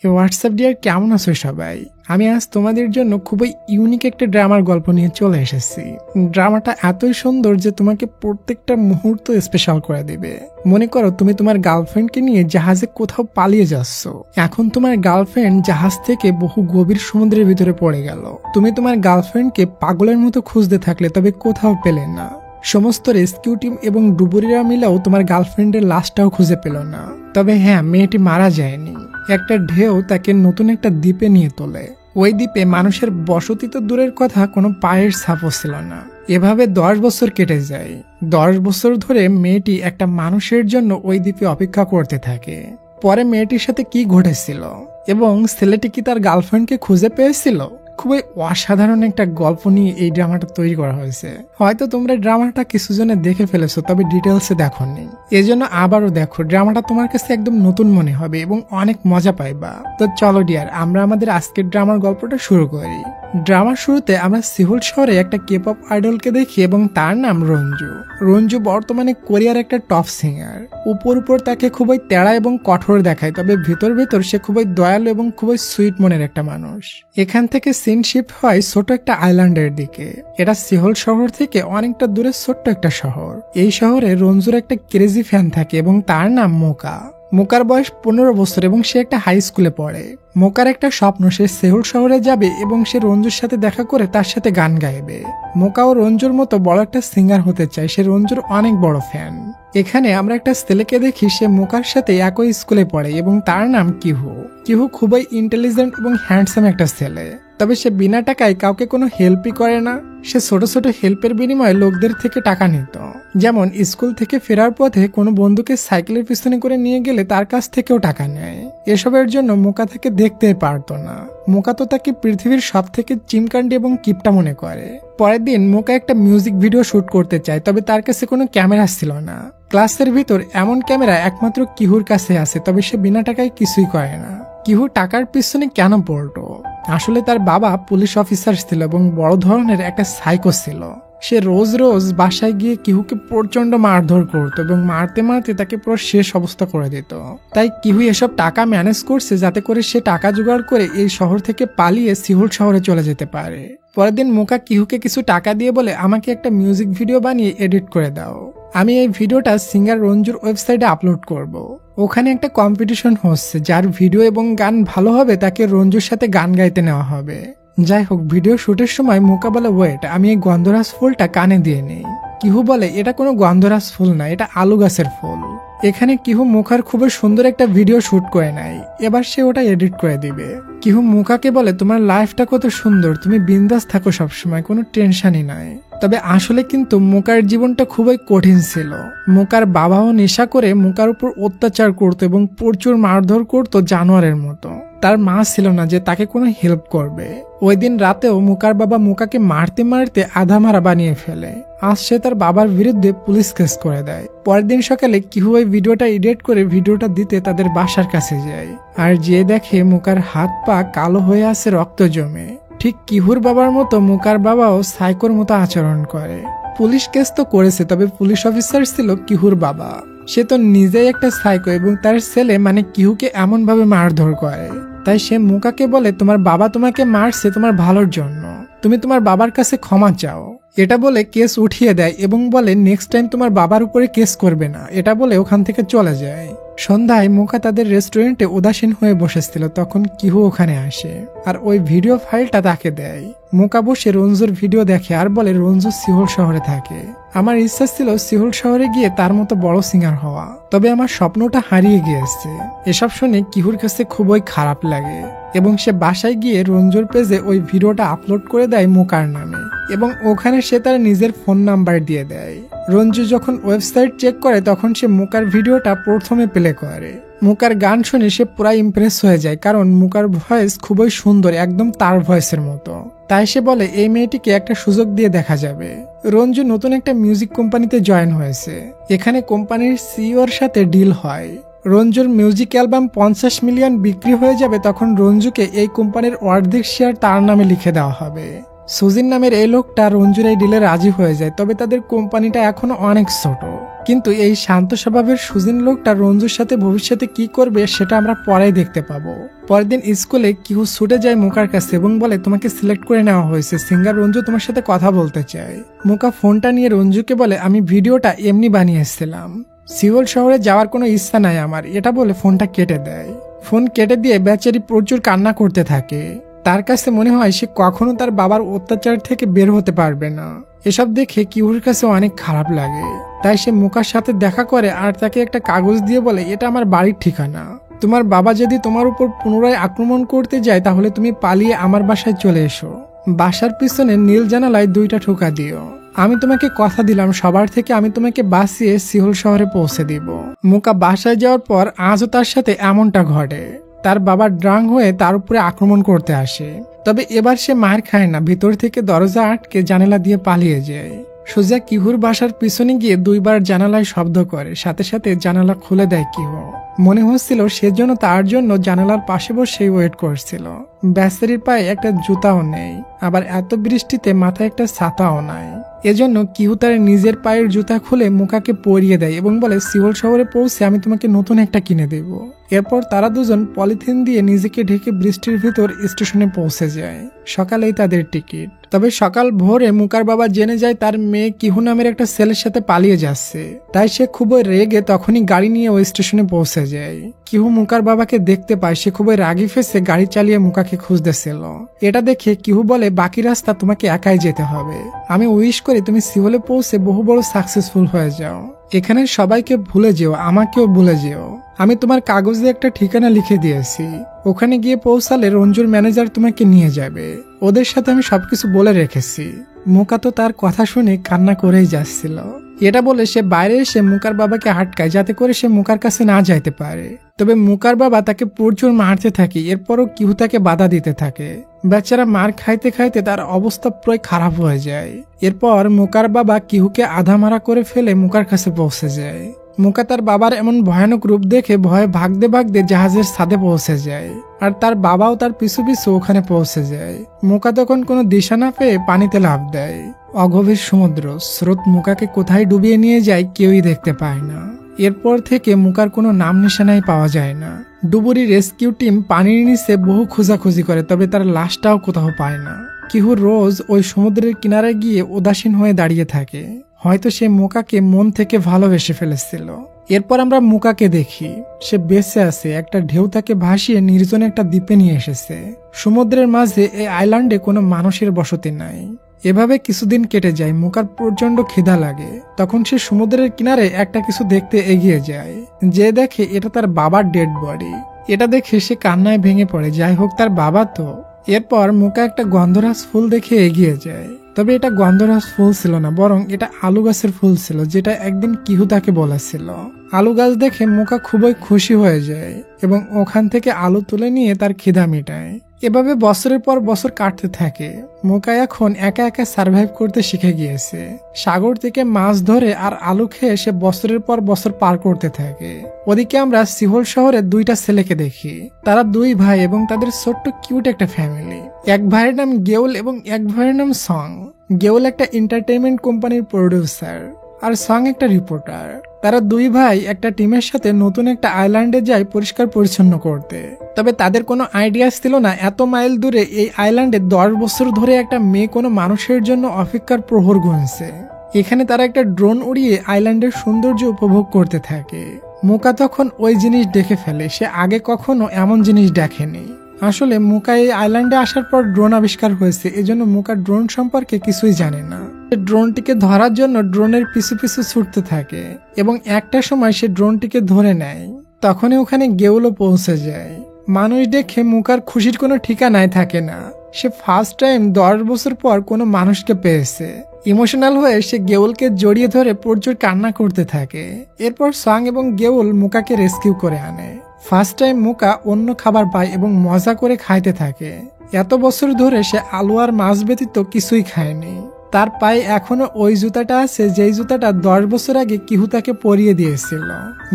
WhatsApp deer, কেমন আছো সবাই? আমি আজ তোমাদের জন্য খুবই ইউনিক একটা ড্রামার গল্প নিয়ে চলে এসেছি। ড্রামাটা এতই সুন্দর যে তোমাকে প্রত্যেকটা মুহূর্ত স্পেশাল করে দেবে। মনে করো তুমি তোমার গার্লফ্রেন্ডকে নিয়ে জাহাজে কোথাও পালিয়ে যাচ্ছ। এখন তোমার গার্লফ্রেন্ড জাহাজ থেকে বহু গভীর সমুদ্রের ভিতরে পড়ে গেল। তুমি তোমার গার্লফ্রেন্ডকে পাগলের মতো খুঁজতে থাকলে, তবে কোথাও পেলে না। সমস্ত রেস্কিউ টিম এবং ডুবুরিরা মিলেও তোমার গার্লফ্রেন্ডের লাশটাও খুঁজে পেল না। তবে হ্যাঁ, মেয়েটি মারা যায়নি। একটা ঢেউ তাকে নতুন একটা দ্বীপে নিয়ে তোলে। ওই দ্বীপে মানুষের বসতি তো দূরের কথা, কোনো পায়ের ছাপও ছিল না। এভাবে 10 বছর কেটে যায়। 10 বছর ধরে মেয়েটি একটা মানুষের জন্য ওই দ্বীপে অপেক্ষা করতে থাকে। পরে মেয়েটির সাথে কি ঘটেছিল এবং ছেলেটি কি তার গার্লফ্রেন্ডকে খুঁজে পেয়েছিল, খুবই অসাধারণ একটা গল্প নিয়ে এই ড্রামাটা তৈরি করা হয়েছে। হয়তো তোমরা ড্রামাটা কিছু জনে দেখে ফেলেছো, তবে ডিটেলসে দেখোনি। এজন্য আবারও দেখো, ড্রামাটা তোমার কাছে একদম নতুন মনে হবে এবং অনেক মজা পাইবা। তো চলো ডিয়ার, আমরা আমাদের আজকের ড্রামার গল্পটা শুরু করি। ড্রামার শুরুতে আমরা সিউল শহরে একটা কেপপ আইডলকে দেখি এবং তার নাম রঞ্জু। রঞ্জু বর্তমানে কোরিয়ার একটা টপ সিঙ্গার। উপর তাকে খুবই তেড়া এবং কঠোর দেখায়, তবে ভেতর সে খুবই দয়ালু এবং খুবই সুইট মনের একটা মানুষ। এখান থেকে সিন শিফট হয় ছোট একটা আইল্যান্ডের দিকে। এটা সিউল শহর থেকে অনেকটা দূরে ছোট্ট একটা শহর। এই শহরে রঞ্জুর একটা ক্রেজি ফ্যান থাকে এবং তার নাম মোকা। মোকার বয়স 15 বছর এবং সে একটা হাই স্কুলে পড়ে। মোকার একটা স্বপ্ন, সে সেউল শহরে যাবে এবং সে রঞ্জুর সাথে দেখা করে তার সাথে গান গাইবে। মোকাও রঞ্জুর মতো বড় একটা সিঙ্গার হতে চায়। সে রঞ্জুর অনেক বড় ফ্যান। এখানে আমরা একটা ছেলেকে দেখি, সে মোকার সাথে একই স্কুলে পড়ে এবং তার নাম কিহু। কিহু খুবই ইন্টেলিজেন্ট এবং হ্যান্ডসাম একটা ছেলে। তবে সে বিনা টাকায় কাউকে কোনো হেল্পই করে না। সে ছোট ছোট হেল্পের বিনিময়ে লোকদের থেকে টাকা নিত। যেমন স্কুল থেকে ফেরার পথে কোনো বন্ধুকে সাইকেলের পিছনে করে নিয়ে গেলে তার কাছ থেকেও টাকা নেয়। এসবের জন্য মোকা তাকে দেখতে পারতো না। মোকা তো তাকে পৃথিবীর সব থেকে চিমকান্ডি এবং কিপটা মনে করে। পরের দিন মোকা একটা মিউজিক ভিডিও শুট করতে চায়, তবে তার কাছে কোনো ক্যামেরা ছিল না। ক্লাসের ভিতর এমন ক্যামেরা একমাত্র কিহুর কাছে আছে, তবে সে বিনা টাকায় কিছুই করে না। কিহু টাকার পিছনে কেন পড়তো? আসলে তার বাবা পুলিশ অফিসার ছিল এবং বড় ধরনের একটা সাইকো ছিল। সে রোজ বাসায় গিয়ে কিহুকে প্রচন্ড মারধর করতো এবং মারতে মারতে তাকে পুরো শেষ অবস্থা করে দিত। তাই কিহু এসব টাকা ম্যানেজ করছে যাতে করে সে টাকা জোগাড় করে এই শহর থেকে পালিয়ে সিউল শহরে চলে যেতে পারে। পরের দিন মোকা কিহুকে কিছু টাকা দিয়ে বলে, আমাকে একটা মিউজিক ভিডিও বানিয়ে এডিট করে দাও। আমি এই ভিডিওটা সিঙ্গার রঞ্জুর ওয়েবসাইটে আপলোড করব। ওখানে একটা কম্পিটিশন হচ্ছে, যার ভিডিও এবং গান ভালো হবে তাকে রঞ্জুর সাথে গান গাইতে নেওয়া হবে। যাই হোক, ভিডিও শুটের সময় মোকা বলে, ওয়েট, আমি এই গন্ধরাজ ফুলটা কানে দিয়ে নেই। কিহু বলে, এটা কোনো গন্ধরাজ ফুল না, এটা আলু গাছের ফুল। এখানে কিহু মোকার খুবই সুন্দর একটা ভিডিও শুট করে নেয়। এবার সে ওটা এডিট করে দিবে। কিহু মোকাকে বলে, তোমার লাইফটা কত সুন্দর, তুমি বিন্দাস থাকো সবসময়, কোনো টেনশনই নাই। তবে আসলে কিন্তু মোকার জীবনটা খুবই কঠিন ছিল। মোকার বাবাও নেশা করে মোকার উপর অত্যাচার করতো এবং প্রচুর মারধর করতো জানোয়ারের মতো। তার মা ছিল না যে তাকে কোনো হেল্প করবে। ওই দিন রাতেও মোকার বাবা মোকাকে মারতে মারতে আধা মারা বানিয়ে ফেলে। আজ সে তার বাবার বিরুদ্ধে পুলিশ কেস করে দেয়। পরের দিন সকালে কিহু ওই ভিডিওটা এডিট করে ভিডিওটা দিতে তাদের বাসার কাছে যায়। আর যে দেখে মোকার হাত পা কালো হয়ে আছে রক্ত জমে। ঠিক কিহুর বাবার মতো মোকার বাবাও সাইকোর মতো আচরণ করে। পুলিশ কেস তো করেছে, তবে পুলিশ অফিসার ছিল কিহুর বাবা। সে তো নিজেই একটা সাইকো এবং তার ছেলে মানে কিহুকে এমন ভাবে মারধর করে। তাই সে মোকাকে বলে, তোমার বাবা তোমাকে মারছে তোমার ভালোর জন্য, তুমি তোমার বাবার কাছে ক্ষমা চাও। এটা বলে কেস উঠিয়ে দেয় এবং বলে নেক্সট টাইম তোমার বাবার উপরে কেস করবে না। এটা বলে ওখান থেকে চলে যায়। সন্ধ্যায় মোকা তাদের রেস্টুরেন্টে উদাসীন হয়ে বসেছিল, তখন কিহু ওখানে আসে আর ওই ভিডিও ফাইলটা তাকে দেয়। মোকা বসে রঞ্জুর ভিডিও দেখে আর বলে, রঞ্জু সিউল শহরে থাকে। আমার ইচ্ছা ছিল সিউল শহরে গিয়ে তার মতো বড় সিঙ্গার হওয়া, তবে আমার স্বপ্নটা হারিয়ে গিয়েছে। এসব শুনে কিহুর কাছে খুবই খারাপ লাগে এবং সে বাসায় গিয়ে রঞ্জুর পেজে ওই ভিডিওটা আপলোড করে দেয় মোকার নামে এবং ওখানে সে তার নিজের ফোন নাম্বার দিয়ে দেয়। রঞ্জু যখন ওয়েবসাইট চেক করে তখন সে মোকার ভিডিওটা প্রথমে প্লে করে। মোকার গান শুনে সে পুরা ইমপ্রেস হয়ে যায়, কারণ মোকার ভয়েস খুবই সুন্দর, একদম তার ভয়েসের মতো। তাই সে বলে এই মেয়েটিকে একটা সুযোগ দিয়ে দেখা যাবে। রঞ্জু নতুন একটা মিউজিক কোম্পানিতে জয়েন হয়েছে। এখানে কোম্পানির সিইওর সাথে ডিল হয়। রঞ্জুর মিউজিক অ্যালবাম 50 মিলিয়ন বিক্রি হয়ে যাবে, তখন রঞ্জুকে এই কোম্পানির অর্ধেক শেয়ার তার নামে লিখে দেওয়া হবে। সুজিন নামের এই লোকটা রঞ্জুর এই ডিলে রাজি হয়ে যায়, তবে তাদের কোম্পানিটা এখনো অনেক ছোট। কিন্তু এই শান্ত স্বভাবের সুজিন লোকটা রঞ্জুর সাথে ভবিষ্যতে কি করবে সেটা আমরা পরেই দেখতে পাবো। পরের দিন স্কুলে কিহু ছুটে যায় মুকার কাছে এবং বলে, তোমাকে সিলেক্ট করে নেওয়া হয়েছে, সিঙ্গার রঞ্জু তোমার সাথে কথা বলতে চায়। মুকা ফোনটা নিয়ে রঞ্জুকে বলে, আমি ভিডিওটা এমনি বানিয়েছিলাম, সিওল শহরে যাওয়ার কোনো ইচ্ছা নাই আমার, এটা বলে ফোনটা কেটে দেয়। ফোন কেটে দিয়ে বেচারি প্রচুর কান্না করতে থাকে। তার কাছে মনে হয় সে কখনো তার বাবার অত্যাচার থেকে বের হতে পারবে না। এসব দেখে কিহুর কাছে অনেক খারাপ লাগে, তাই সে মুকার সাথে দেখা করে আর তাকে একটা কাগজ দিয়ে বলে, এটা আমার বাড়ির ঠিকানা, তোমার বাবা যদি তোমার উপর পুনরায় আক্রমণ করতে যায় তাহলে তুমি পালিয়ে আমার বাসায় চলে এসো। বাসার পিছনে নীল জানালায় 2টা ঠোকা দিও। আমি তোমাকে কথা দিলাম সবার থেকে আমি তোমাকে বাঁচিয়ে সিওল শহরে পৌঁছে দিব। মুকা বাসায় যাওয়ার পর আজও তার সাথে এমনটা ঘটে। তার বাবা ড্রাং হয়ে তার উপরে আক্রমণ করতে আসে, তবে এবার সে মার খায় না, ভিতর থেকে দরজা আটকে জানালা দিয়ে পালিয়ে যায়। সোজা কিহুর বাসার পিছনে গিয়ে 2বার জানালায় শব্দ করে, সাথে সাথে জানালা খুলে দেয় কিহু। মনে হচ্ছিল সেজন্য তার জন্য জানালার পাশে বসে ওয়েট করছিল। বেচারির পায়ে একটা জুতাও নেই, আবার এত বৃষ্টিতে মাথায় একটা ছাতাও নাই। এজন্য কিহু তার নিজের পায়ের জুতা খুলে মুকাকে পরিয়ে দেয় এবং বলে, সিওল শহরে পৌঁছে আমি তোমাকে নতুন একটা কিনে দেব। এরপর তারা দুজন পলিথিন দিয়ে নিজেকে ঢেকে বৃষ্টির ভিতর স্টেশনে পৌঁছে যায়। সকালেই তাদের টিকিট। তবে সকাল ভোরে মুকার বাবা জেনে যায় তার মেয়ে কিহু নামের একটা ছেলের সাথে পালিয়ে যাচ্ছে, তাই সে খুবই রেগে তখনই গাড়ি নিয়ে ওই স্টেশনে পৌঁছে যায়। কিহু মুকার বাবাকে দেখতে পায়, সে খুবই রাগি ফেসে গাড়ি চালিয়ে মুকাকে খুঁজতেছিল। এটা দেখে কিহু বলে, বাকি রাস্তা তোমাকে একাই যেতে হবে, আমি উইশ করি তুমি সিওলে পৌঁছে বহু বড় সাকসেসফুল হয়ে যাও। এখানে সবাইকে ভুলে যেও, আমাকেও ভুলে যেও। আমি তোমার কাগজে একটা ঠিকানা লিখে দিয়েছি, ওখানে গিয়ে পৌঁছালে রঞ্জুর ম্যানেজার তোমাকে নিয়ে যাবে, ওদের সাথে আমি সবকিছু বলে রেখেছি। মুকা তো তার কথা শুনে কান্না করেই যাচ্ছিল। এটা বলে সে বাইরে এসে মুকার বাবাকে আটকায় যাতে করে সে মুকার কাছে না যাইতে পারে। তবে মুকার বাবা তাকে প্রচুর মারতে থাকে, এরপরও কিহু তাকে বাধা দিতে থাকে। বেচারা মার খাইতে খাইতে তার অবস্থা প্রায় খারাপ হয়ে যায়। এরপর মুকার বাবা কিহুকে আধা মারা করে ফেলে মুকার কাছে পৌঁছে যায়। মুকা তার বাবার এমন ভয়ানক রূপ দেখে ভয়ে ভাগতে ভাগতে জাহাজের ছাদে পৌঁছে যায়, আর তার বাবাও তার পিছু পিছু ওখানে পৌঁছে যায়। মুকা তখন কোনো দিশা না পেয়ে পানিতে লাফ দেয়। অগভীর সমুদ্র স্রোত মুকাকে কোথায় ডুবিয়ে নিয়ে যায় কেউই দেখতে পায় না। এরপর থেকে মুকার কোনো নাম নিশানাই পাওয়া যায় না। ডুবুরি রেস্কিউ টিম পানির নিচে বহু খোঁজাখুঁজি করে, তবে তার লাশটাও কোথাও পায় না। কিহু রোজ ওই সমুদ্রের কিনারে গিয়ে উদাসীন হয়ে দাঁড়িয়ে থাকে, হয়তো সে মুকাকে মন থেকে ভালোবেসে ফেলেছিল। এরপর আমরা মুকাকে দেখি, সে বেঁচে আছে, একটা ঢেউ তাকে ভাসিয়ে নির্জন একটা দ্বীপে নিয়ে এসেছে। সমুদ্রের মাঝে এই আইল্যান্ডে কোনো মানুষের বসতি নাই। এভাবে কিছুদিন কেটে যায়। মুকার প্রচন্ড খিদা লাগে, তখন সে সমুদ্রের কিনারে একটা কিছু দেখতে এগিয়ে যায়, যে দেখে এটা তার বাবার ডেড বডি। এটা দেখে সে কান্নায় ভেঙে পড়ে, যাই হোক তার বাবা তো। এরপর মুকা একটা গন্ধরাজ ফুল দেখে এগিয়ে যায়, তবে এটা গন্ধরাজ ফুল ছিল না, বরং এটা আলু গাছের ফুল ছিল, যেটা একদিন কিহু তাকে বলেছিল। আলু গাছ দেখে মুকা খুবই খুশি হয়ে যায় এবং ওখান থেকে আলু তুলে নিয়ে তার খিদা মেটায়। এভাবে বছরের পর বছর কাটতে থাকে। মুকা এখন একা একা সার্ভাইভ করতে শিখে গিয়েছে। সাগর থেকে মাছ ধরে আর আলু খেয়ে সে বছরের পর বছর পার করতে থাকে। ওদিকে আমরা সিওল শহরে 2টা ছেলেকে দেখি। তারা 2 ভাই এবং তাদের ছোট্ট কিউট একটা ফ্যামিলি। এক ভাইয়ের নাম গেউল এবং এক ভাইয়ের নাম সং। গেউল একটা এন্টারটেইনমেন্ট কোম্পানির প্রডিউসার আর সং একটা রিপোর্টার। তারা 2 ভাই একটা টিমের সাথে নতুন একটা আইল্যান্ডে যায় পরিষ্কার পরিচ্ছন্ন করতে। তবে তাদের কোনো আইডিয়া ছিল না এত মাইল দূরে এই আইল্যান্ডে 10 বছর ধরে একটা মেয়ে কোনো মানুষের জন্য অপেক্ষার প্রহর গুনছে। এখানে তারা একটা ড্রোন উড়িয়ে আইল্যান্ডের সৌন্দর্য উপভোগ করতে থাকে। মুকা তখন ওই জিনিস দেখে ফেলে, সে আগে কখনো এমন জিনিস দেখেনি। আসলে মুকা এই আইল্যান্ডে আসার পর ড্রোন আবিষ্কার হয়েছে, এজন্য মুকা ড্রোন সম্পর্কে কিছুই জানে না। ড্রোনটিকে ধরার জন্য ড্রোনের পিছু পিছু ছুটতে থাকে এবং একটা সময় সে ড্রোনটিকে ধরে নেয়। তখনই ওখানে গেউলও পৌঁছে যায়। মানুষ দেখে মুকার খুশির কোনো ঠিকানায় থাকে না। সে ফার্স্ট টাইম 10 বছর পর কোনো মানুষকে পেয়েছে। ইমোশনাল হয়ে সে গেউলকে জড়িয়ে ধরে প্রচুর কান্না করতে থাকে। এরপর সং এবং গেউল মুকাকে রেস্কিউ করে আনে। ফার্স্ট টাইম মুকা অন্য খাবার পায় এবং মজা করে খাইতে থাকে। এত বছর ধরে সে আলু আর মাছ ব্যতীত কিছুই খায়নি। তার পায়ে এখনো ওই জুতাটা আছে যেই জুতাটা 10 বছর আগে কিহু তাকে পরিয়ে দিয়েছিল।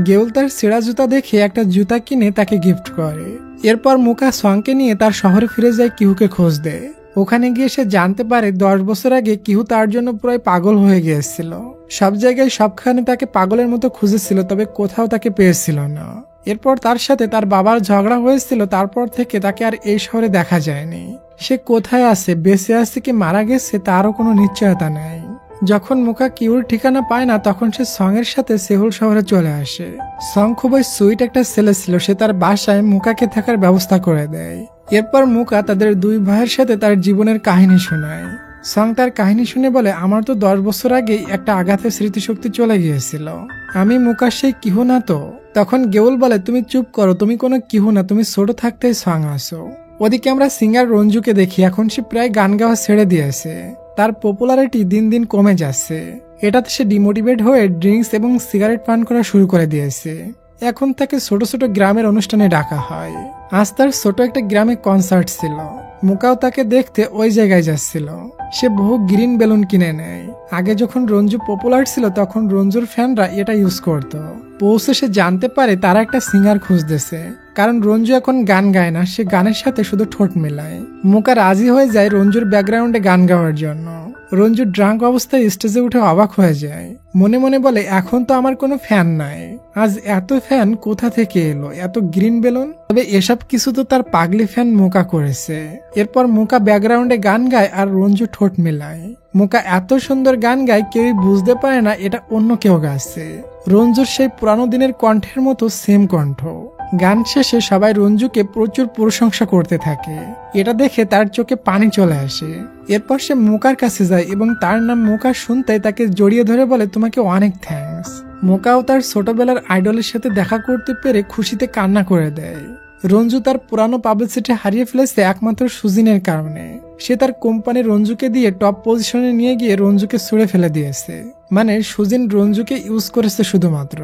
গেউল তার ছেঁড়া জুতা দেখে একটা জুতা কিনে তাকে গিফট করে। এরপর মুকা সংকে নিয়ে তার শহরে ফিরে যায় কিহুকে খোঁজ দেয়। ওখানে গিয়ে সে জানতে পারে 10 বছর আগে কিহু তার জন্য প্রায় পাগল হয়ে গিয়েছিল। সব জায়গায় সবখানে তাকে পাগলের মতো খুঁজেছিল, তবে কোথাও তাকে পেয়েছিল না। এরপর তার সাথে তার বাবার ঝগড়া হয়েছিল, তারপর থেকে তাকে আর এই শহরে দেখা যায়নি। সে কোথায় আছে, বেঁচে আছে কি মারা গেছে তারও কোনো নিশ্চয়তা নেই। যখন মুকা কিউর ঠিকানা পায় না, তখন সে সং এর সাথে সেহুল শহরে চলে আসে। সং খুবই সুইট একটা ছেলে ছিল, সে তার বাসায় মুকাকে থাকার ব্যবস্থা করে দেয়। এরপর মুকা তাদের 2 ভাইয়ের সাথে তার জীবনের কাহিনী শোনায়। সং তার কাহিনী শুনে বলে, আমার তো 10 বছর আগেই একটা আঘাতের স্মৃতিশক্তি চলে গিয়েছিল, আমি মুকার সেই কিহু না তো। তখন গেউল বলে, তুমি চুপ করো, তুমি কোনো কিহু না, তুমি ছোট থাকতেই সং আসো। ওদিকে আমরা সিঙ্গার রঞ্জুকে দেখি, এখন সে প্রায় গান গাওয়া ছেড়ে দিয়েছে। তার পপুলারিটি দিন দিন কমে যাচ্ছে। এটাতে সে ডিমোটিভেট হয়ে ড্রিঙ্কস এবং সিগারেট পান করা শুরু করে দিয়েছে। এখন তাকে ছোট ছোট গ্রামের অনুষ্ঠানে ডাকা হয়। আজ তার ছোট একটা গ্রামে কনসার্ট ছিল। মুকাও তাকে দেখতে ওই জায়গায় যাচ্ছিল। সে বহু গ্রিন বেলুন কিনে নেয়। আগে যখন রঞ্জু পপুলার ছিল তখন রঞ্জুর ফ্যানরা এটা ইউজ করত। পৌঁছে সে জানতে পারে তারা একটা সিঙ্গার খুঁজতেছে, কারণ রঞ্জু এখন গান গায় না, সে গানের সাথে শুধু ঠোঁট মেলায়। মুকা রাজি হয়ে যায় রঞ্জুর ব্যাকগ্রাউন্ডে গান গাওয়ার জন্য। রঞ্জু ড্রাঙ্ক অবস্থায় স্টেজে উঠে অবাক হয়ে যায়। মনে মনে বলে, এখন তো আমার কোনো ফ্যান নাই, আজ এত ফ্যান কোথা থেকে এলো, এত গ্রিন বেলুন? তবে এসব কিছু তো তার পাগলি ফ্যান মুকা করেছে। এরপর মুকা ব্যাকগ্রাউন্ডে গান গায় আর রঞ্জু ঠোঁট মেলায়। মুকা এত সুন্দর গান গায়, কেউই বুঝতে পারে না এটা অন্য কেউ গাচ্ছে। রঞ্জুর সেই পুরানো দিনের কণ্ঠের মতো সেম কণ্ঠ। গান শেষে সবাই রঞ্জুকে প্রচুর প্রশংসা করতে থাকে। এটা দেখে তার চোখে পানি চলে আসে। এরপর সে মুকার কাছে যায় এবং তার নাম মুকা শুনতে তাকে জড়িয়ে ধরে বলে, তোমাকে অনেক থ্যাঙ্কস। মুকাও তার ছোটবেলার আইডলের সাথে দেখা করতে পেরে খুশিতে কান্না করে দেয়। রঞ্জু তার পুরানো পাবলিসিটি হারিয়ে ফেলেছে একমাত্র সুজিনের কারণে। সে তার কোম্পানি রঞ্জুকে দিয়ে টপ পজিশনে নিয়ে গিয়ে রঞ্জুকে ছুঁড়ে ফেলে দিয়েছে। মানে সুজিন রঞ্জুকে ইউজ করেছে শুধুমাত্র।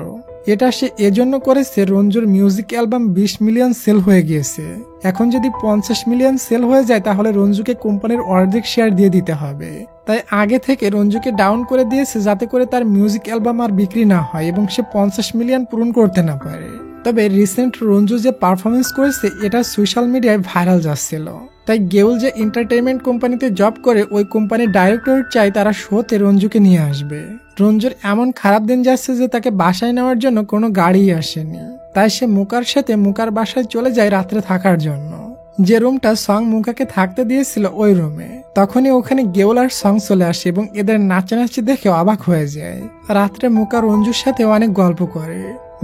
এটা সে এজন্য করেছে, রঞ্জুর মিউজিক অ্যালবাম 20 মিলিয়ন সেল হয়ে গিয়েছে। এখন যদি 50 মিলিয়ন সেল হয়ে যায় তাহলে রঞ্জুকে কোম্পানির অর্ধেক শেয়ার দিয়ে দিতে হবে। তাই আগে থেকে রঞ্জুকে ডাউন করে দিয়েছে, যাতে করে তার মিউজিক অ্যালবাম আর বিক্রি না হয় এবং সে 50 মিলিয়ন পূরণ করতে না পারে। তবে রিসেন্ট রঞ্জু যে পারফরমেন্স করেছে এটা সোশ্যাল মিডিয়ায় ভাইরাল যাচ্ছিল। তাই গেউল যে এন্টারটেইনমেন্ট কোম্পানিতে জব করে, ওই কোম্পানির ডাইরেক্টর চাই তারা শোতে রঞ্জুকে নিয়ে আসবে। রঞ্জুর এমন খারাপ দিন যাচ্ছে যে তাকে বাসায় নেওয়ার জন্য কোনো গাড়ি আসেনি। তাই সে মুকার সাথে মুকার বাসায় চলে যায় রাত্রে থাকার জন্য। যে রুমটা সং মুকাকে থাকতে দিয়েছিল ওই রুমে। তখনই ওখানে গেউল আর সং চলে আসে এবং এদের নাচানাচি দেখে অবাক হয়ে যায়। রাত্রে মুকা রঞ্জুর সাথে অনেক গল্প করে,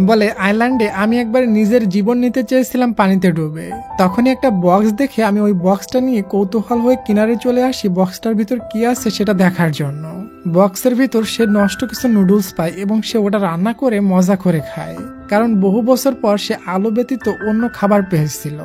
বলে, আইল্যান্ডে আমি একবার নিজের জীবন নিতে চেয়েছিলাম পানিতে ডুবে। তখনই একটা বক্স দেখে আমি ওই বক্সটা নিয়ে কৌতূহল হয়ে কিনারে চলে আসি বক্সটার ভিতর কি আছে সেটা দেখার জন্য। বক্সের ভিতর সে নষ্ট কিছু নুডলস পায় এবং সে ওটা রান্না করে মজা করে খায়, কারণ বহু বছর পর সে আলু ব্যতীত অন্য খাবার পেয়েছিল।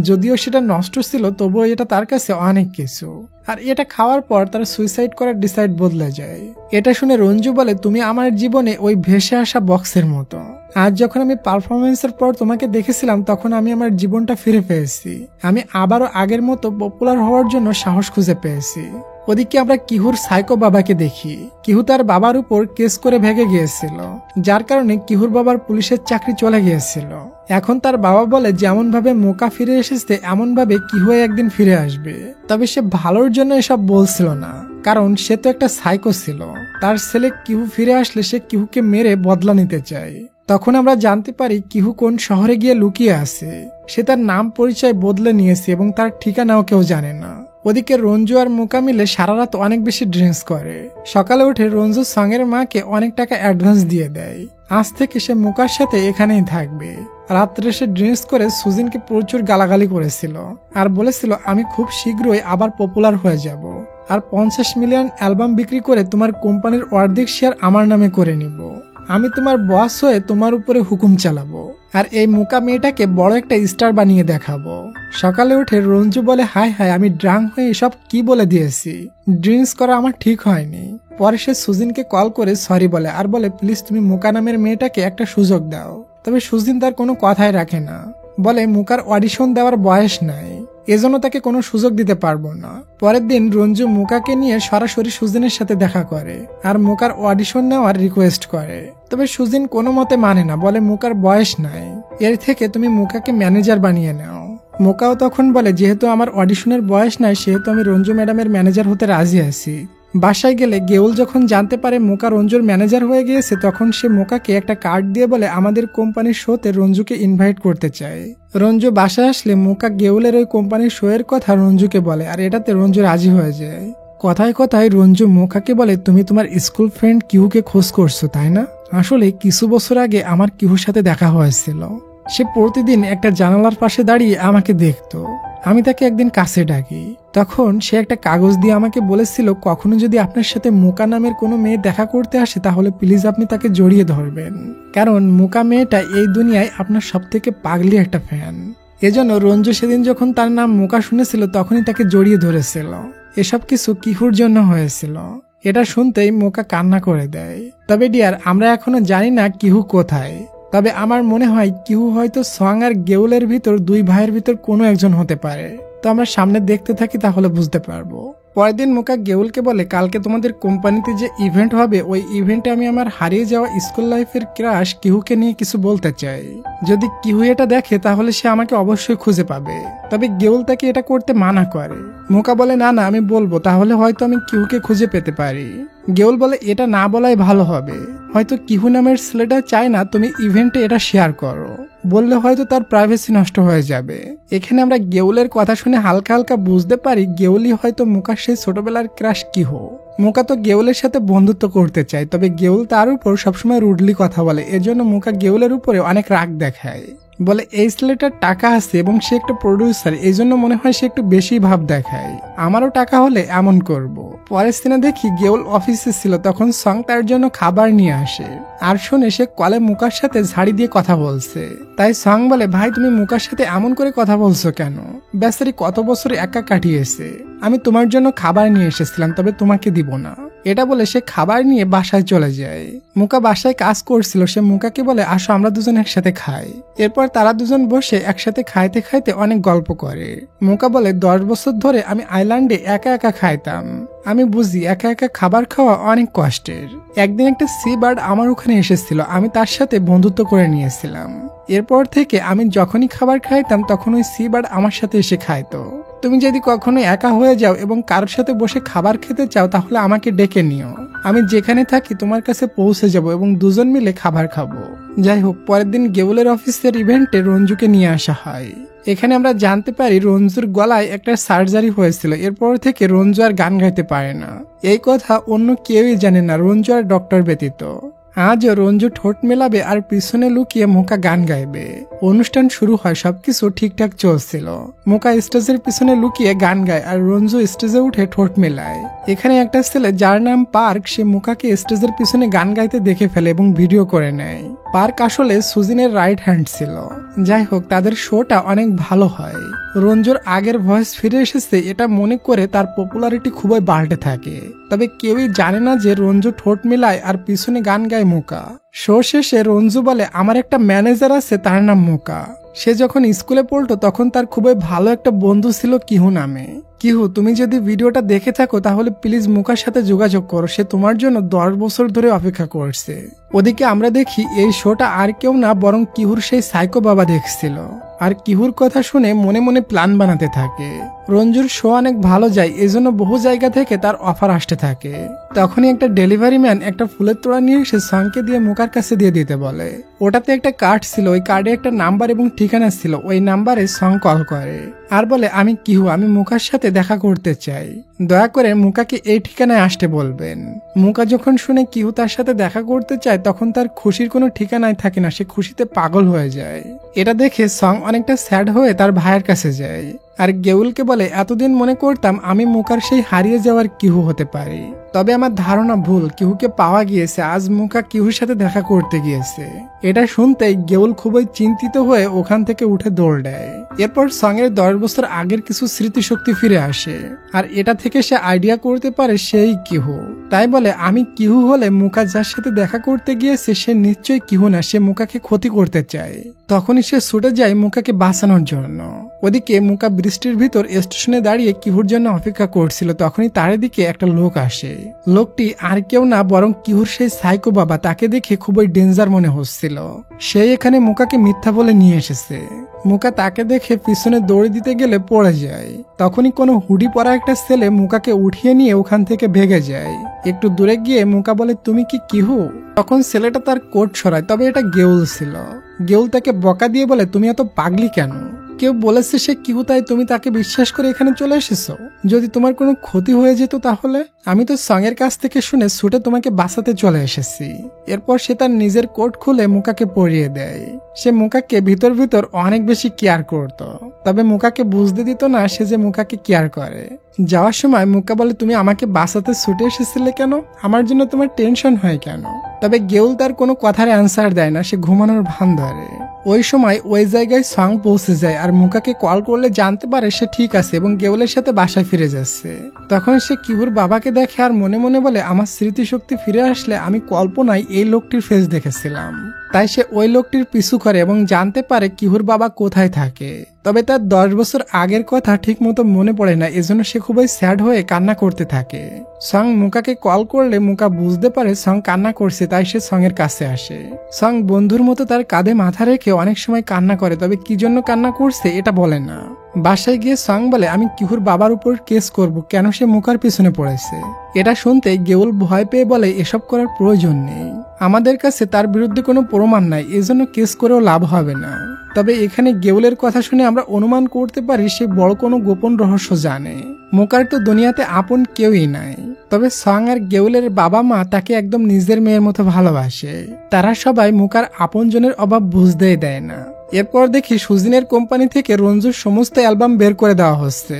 যদিও সেটা নষ্ট ছিল, তবুও এটা তার কাছে অনেক কিছু। আর এটা খাওয়ার পর তার সুইসাইড করার ডিসাইড বদলে যায়। এটা শুনে রঞ্জু বলে, তুমি আমার জীবনে ওই ভেসে আসা বক্সের মতো। আজ যখন আমি পারফরমেন্সের পর তোমাকে দেখেছিলাম তখন আমি আমার জীবনটা ফিরে পেয়েছি। আমি আবারও আগের মতো পপুলার হওয়ার জন্য সাহস খুঁজে পেয়েছি। ওদিকে আমরা কিহুর সাইকো বাবাকে দেখি। কিহু তার বাবার উপর কেস করে ভেগে গিয়েছিল, যার কারণে কিহুর বাবার পুলিশের চাকরি চলে গিয়েছিল। এখন তার বাবা বলে, যেমন ভাবে মোকা ফিরে এসেছে এমন ভাবে কিহু একদিন ফিরে আসবে। তবে সে ভালোর জন্য এসব বলছিল না, কারণ সে তো একটা সাইকো ছিল। তার ছেলে কিহু ফিরে আসলে সে কিহুকে মেরে বদলা নিতে চায়। তখন আমরা জানতে পারি কিহু কোন শহরে গিয়ে লুকিয়ে আছে। সে তার নাম পরিচয় বদলে নিয়েছে এবং তার ঠিকানাও কেউ জানে না। ওদিকে রঞ্জু আর মুকা মিলে সারা রাত অনেক বেশি ড্রিঙ্কস করে। সকালে উঠে রঞ্জু সঙ্গের মাকে অনেক টাকা অ্যাডভান্স দিয়ে দেয়। আজ থেকে সে মুকার সাথে এখানেই থাকবে। রাত্রে সে ড্রিঙ্কস করে সুজিনকে প্রচুর গালাগালি করেছিল আর বলেছিল, আমি খুব শীঘ্রই আবার পপুলার হয়ে যাব আর 50 মিলিয়ন অ্যালবাম বিক্রি করে তোমার কোম্পানির অর্ধেক শেয়ার আমার নামে করে নিব। আমি তোমার বস হয়ে তোমার উপরে হুকুম চালাবো আর এই মুকা মেয়েটাকে বড় একটা স্টার বানিয়ে দেখাবো। সকালে উঠে রঞ্জু বলে, হায় হায়, আমি ড্রাঙ্ক হয়ে এসব কি বলে দিয়েছি, ড্রিঙ্কস করা আমার ঠিক হয়নি। পরে সে সুজিনকে কল করে সরি বলে আর বলে, প্লিজ তুমি মুকা নামের মেয়েটাকে একটা সুযোগ দাও। তবে সুজিন তার কোনো কথাই রাখে না, বলে মুকার অডিশন দেওয়ার বয়স নাই, এজন্য তাকে কোনো সুযোগ দিতে পারবো না। পরের দিন রঞ্জু মুকাকে নিয়ে সরাসরি সুজিনের সাথে দেখা করে আর মুকার অডিশন নেওয়ার রিকোয়েস্ট করে। তবে সুজিন কোনো মতে মানে না, বলে মুকার বয়স নাই, এর থেকে তুমি মুকাকে ম্যানেজার বানিয়ে নাও। মোকাও তখন বলে যেহেতু আমার অডিশনের বয়স নাই সেহেতু আমি রঞ্জু ম্যাডামের ম্যানেজার হতে রাজি আছি। বাসায় গেলে গেউল যখন জানতে পারে মোকা রঞ্জুর ম্যানেজার হয়ে গিয়েছে তখন সে মোকাকে একটা কার্ড দিয়ে বলে আমাদের কোম্পানির শোতে রঞ্জুকে ইনভাইট করতে চায়। রঞ্জু বাসায় আসলে মোকা গেউলের ওই কোম্পানির শো এর কথা রঞ্জুকে বলে আর এটাতে রঞ্জু রাজি হয়ে যায়। কথায় কথায় রঞ্জু মোকাকে বলে তুমি তোমার স্কুল ফ্রেন্ড কিহুকে খোঁজ করছো তাই না? আসলে কিছু বছর আগে আমার কিহুর সাথে দেখা হয়েছিল। সে প্রতিদিন একটা জানালার পাশে দাঁড়িয়ে আমাকে দেখতো। আমি তাকে একদিন কাছে ডাকি, তখন সে একটা কাগজ দিয়ে আমাকে বলেছিল কখনো যদি আপনার সাথে মোকা নামের কোনো মেয়ে দেখা করতে আসে তাহলে প্লিজ আপনি তাকে জড়িয়ে ধরবেন, কারণ মোকা মেয়েটা এই দুনিয়ায় আপনার সব থেকে পাগলি একটা ফ্যান। এজন্য রঞ্জু সেদিন যখন তার নাম মোকা শুনেছিল তখনই তাকে জড়িয়ে ধরেছিল। এসব কিছু কিহুর জন্য হয়েছিল। এটা শুনতেই মোকা কান্না করে দেয়। তবে ডিয়ার, আমরা এখনো জানি না কিহু কোথায়। তবে আমার মনে হয় কিহু হয়তো সং আর গেউলের ভিতর দুই ভাইয়ের ভিতর কোনো একজন হতে পারে। তো আমরা সামনে দেখতে থাকি তাহলে বুঝতে পারবো। পরের দিন মোকা গেউলকে বলে কালকে তোমাদের কোম্পানিতে যে ইভেন্ট হবে ওই ইভেন্টে আমি আমার হারিয়ে যাওয়া স্কুল লাইফের ক্রাশ কিহুকে নিয়ে কিছু বলতে চাই। যদি কিহু এটা দেখে তাহলে সে আমাকে অবশ্যই খুঁজে পাবে। তবে গেউল তাকে এটা করতে মানা করে। মোকা বলে না না আমি বলবো, তাহলে হয়তো আমি কিহুকে খুঁজে পেতে পারি। গেউল বলে এটা না বলাই ভালো হবে, হয়তো কিহু নামের ছেলেটা চায় না তুমি ইভেন্টে এটা শেয়ার করো, বললে হয়তো তার প্রাইভেসি নষ্ট হয়ে যাবে। এখানে আমরা গেউলের কথা শুনে হালকা হালকা বুঝতে পারি গেউলই হয়তো মোকার সেই ছোটবেলার ক্রাশ কিহু। মোকা তো গেউলের সাথে বন্ধুত্ব করতে চায়, তবে গেউল তার উপর সবসময় রুডলি কথা বলে। এজন্য মোকা গেউলের উপরে অনেক রাগ দেখায়, বলে এই ছেলেটার টাকা আছে এবং সে একটা প্রডিউসার, এই জন্য মনে হয় সে একটু বেশি ভাব দেখায়, আমারও টাকা হলে এমন করব। পরের দিনে দেখি গেউল অফিসে ছিল, তখন সং তার জন্য খাবার নিয়ে আসে আর শুনে সে কলে মুকার সাথে ঝাড়ি দিয়ে কথা বলছে। তাই সং বলে ভাই তুমি মুকার সাথে এমন করে কথা বলছো কেন? বেচারি কত বছর একা কাটিয়েছে, আমি তোমার জন্য খাবার নিয়ে এসেছিলাম, তবে তোমাকে দিব না। এটা বলে সে খাবার নিয়ে বাসায় চলে যায়। মুকা বাসায় কাজ করছিল, সে মুকাকে বলে আসো আমরা দুজন একসাথে খাই। এরপর তারা দুজন বসে একসাথে খাইতে খাইতে অনেক গল্প করে। মুকা বলে 10 বছর ধরে আমি আইল্যান্ডে একা একা খাইতাম, আমি বুঝি একা একা খাবার খাওয়া অনেক কষ্টের। একদিন একটা সি বার্ড আমার ওখানে এসেছিল, আমি তার সাথে বন্ধুত্ব করে নিয়েছিলাম। এরপর থেকে আমি যখনই খাবার খাইতাম তখন ওই সি বার্ড আমার সাথে এসে খাইতো। তুমি যদি কখনো একা হয়ে যাও এবং কারোর সাথে বসে খাবার খেতে চাও তাহলে আমাকে ডেকে নিও, আমি যেখানে থাকি তোমার কাছে পৌঁছে যাব এবং দুজন মিলে খাবার খাবো। যাই হোক, পরের দিন গেউলের অফিসের ইভেন্টে রঞ্জুকে নিয়ে আসা হয়। এখানে আমরা জানতে পারি রঞ্জুর গলায় একটা সার্জারি হয়েছিল, এরপর থেকে রঞ্জু আর গান গাইতে পারে না। এই কথা অন্য কেউই জানে না, রঞ্জু আর ডক্টর ব্যতীত। আজও রঞ্জু ঠোঁট মেলাবে আর পিছনে লুকিয়ে মোকা গান গাইবে। অনুষ্ঠান শুরু হয়, সবকিছু ঠিকঠাক চলছিল। মোকা স্টেজের পিছনে লুকিয়ে গান গায় আর রঞ্জু স্টেজে উঠে ঠোঁট মেলায়। এখানে একটা ছেলে যার নাম পার্ক, সে মোকাকে স্টেজের পিছনে গান গাইতে দেখে ফেলে এবং ভিডিও করে নেয়। পার্ক আসলে সুজিনের রাইট হ্যান্ড ছিল। যাই হোক, তাদের শোটা অনেক ভালো হয়। রঞ্জুর আগের ভয়েস ফিরে এসেছে এটা মনে করে তার পপুলারিটি খুবই বাড়তে থাকে। তবে কেউই জানে না যে রঞ্জু ঠোঁট মিলায় আর পিছনে গান গায় মোকা। শো শেষে রঞ্জু বলে আমার একটা ম্যানেজার আছে, তার নাম মোকা। সে যখন স্কুলে পড়তো তখন তার খুবই ভালো একটা বন্ধু ছিল কিহু নামে। কিহু, তুমি যদি ভিডিওটা দেখে থাকো তাহলে প্লিজ মোকার সাথে যোগাযোগ করো, সে তোমার জন্য 10 বছর ধরে অপেক্ষা করছে। ওদিকে আমরা দেখি এই শোটা আর কেউ না বরং কিহুর সেই সাইকো বাবা দেখছিল আর কিহুর কথা শুনে মনে মনে প্ল্যান বানাতে থাকে। রঞ্জুর শো অনেক ভালো যায়, এজন্য বহু জায়গা থেকে তার অফার আসতে থাকে। তখনই একটা ডেলিভারি ম্যান একটা ফুলের তোড়া নিয়ে এসে সংকে দিয়ে মোকার কাছে দিয়ে দিতে বলে। ওটাতে একটা কার্ড ছিল, ওই কার্ডে একটা নাম্বার এবং ঠিকানা ছিল। ওই নাম্বারে সং কল করে আর বলে আমি কিহু, আমি মোকার সাথে দেখা করতে চাই, দয়া করে মুকাকে এই ঠিকানায় আসতে বলবেন। মুকা যখন শুনে কিহু তার সাথে দেখা করতে চায় তখন তার খুশির কোনো ঠিকানায় থাকে না, সে খুশিতে পাগল হয়ে যায়। এটা দেখে সং অনেকটা স্যাড হয়ে তার ভাইয়ের কাছে যায় আর গেউলকে বলে এতদিন মনে করতাম আমি মুকার সেই হারিয়ে যাওয়ার কিহু হতে পারি, তবে আমার ধারণা ভুল, কিহুকে পাওয়া গিয়েছে। আজ মুকা কিহুর সাথে দেখা করতে গিয়েছে। এটা শুনতেই গেউল খুবই চিন্তিত হয়ে ওখান থেকে উঠে দৌড় দেয়। এরপর সঙ্গের 10 বছর আগের কিছু স্মৃতিশক্তি ফিরে আসে আর এটা থেকে সে আইডিয়া করতে পারে সেই কিহু। তাই বলে আমি কিহু হলে মুকা যার সাথে দেখা করতে গিয়েছে সে নিশ্চয়ই কিহু না, সে মুকাকে ক্ষতি করতে চায়। তখনই সে ছুটে যায় মুকাকে বাঁচানোর জন্য। ওদিকে মুকা বৃষ্টির ভিতর স্টেশনে দাঁড়িয়ে কিহুর জন্য অপেক্ষা করছিল। তখনই তার দিকে একটা লোক আসে। লোকটি আর কেউ না বরং কিহুর সেই সাইকো বাবা। তাকে দেখে খুবই ডেঞ্জার মনে হচ্ছিল। সে এখানে মুকাকে মিথ্যা বলে নিয়ে এসেছে। মুকা তাকে দেখে পিছনে দৌড়ে দিতে গেলে পড়ে যায়। তখনই কোনো হুডি পরা একটা ছেলে মুকাকে উঠিয়ে নিয়ে ওখান থেকে ভেগে যায়। একটু দূরে গিয়ে মুকা বলে, তুমি কি কিহু? তখন ছেলেটা তার কোট সরায়, তবে এটা গেউল ছিল। গেউল তাকে বকা দিয়ে বলে, তুমি এত পাগলি কেন? কেউ বলেছে সে কিহু, তাই তুমি তাকে বিশ্বাস করে এখানে চলে এসেছো? যদি তোমার কোনো ক্ষতি হয়ে যেত তাহলে? আমি তো সঙ্গের কাছ থেকে শুনে ছুটে তোমাকে বাঁচাতে চলে এসেছি। এরপর সে তার নিজের কোট খুলে মুকাকে পরিয়ে দেয়। সে মুকাকে ভিতর ভিতর অনেক বেশি কেয়ার করত, তবে মুকাকে বুঝতে দিত না সে যে মুকাকে কেয়ার করে। যাওয়ার সময় মুকা বলে, তুমি আমাকে বাঁচাতে ছুটে এসেছিলে কেন? আমার জন্য তোমার টেনশন হয় কেন? তবে গেউল তার কোনো কথার অ্যান্সার দেয় না, সে ঘুমানোর ভান ধরে। ওই সময় ওই জায়গায় সং পৌঁছে যায় আর মুকাকে কল করলে জানতে পারে সে ঠিক আছে এবং গেউলের সাথে বাসায় ফিরে যাচ্ছে। তখন সে কিহুর বাবাকে দেখে আর মনে মনে বলে, আমার স্মৃতিশক্তি ফিরে আসলে আমি কল্পনায় এই লোকটির ফেস দেখেছিলাম। তাই সে ওই লোকটির পিছু করে এবং জানতে পারে কিহুর বাবা কোথায় থাকে। তবে তার 10 বছর আগের কথা ঠিক মতো মনে পড়ে না, এজন্য সে খুবই স্যাড হয়ে কান্না করতে থাকে। সং মুকাকে কল করলে মুকা বুঝতে পারে সং কান্না করছে, তাই সে সং এর কাছে আসে। সং বন্ধুর মতো তার কাঁধে মাথা রেখে অনেক সময় কান্না করে, তবে কি জন্য কান্না করছে এটা বলে না। বাসায় গিয়ে সং বলে, আমি কিহুর বাবার উপর কেস করব, কেন সে মুকার পিছনে পড়েছে। এটা শুনতে গেউল ভয় পেয়ে বলে, এসব করার প্রয়োজন নেই, আমাদের কাছে তার বিরুদ্ধে কোনো প্রমাণ নাই, এজন্য কেস করেও লাভ হবে না। তবে এখানে গেউলের কথা শুনে আমরা অনুমান করতে পারি সে বড় কোনো গোপন রহস্য জানে। মুকার তো দুনিয়াতে আপন কেউই নাই, তবে সং আর গেউলের বাবা মা তাকে একদম নিজের মেয়ের মতো ভালোবাসে। তারা সবাই মুকার আপনজনের অভাব বুঝতেই দেয় না। এরপর দেখি সুজিনের কোম্পানি থেকে রঞ্জুর সমস্ত অ্যালবাম বের করে দেওয়া হচ্ছে।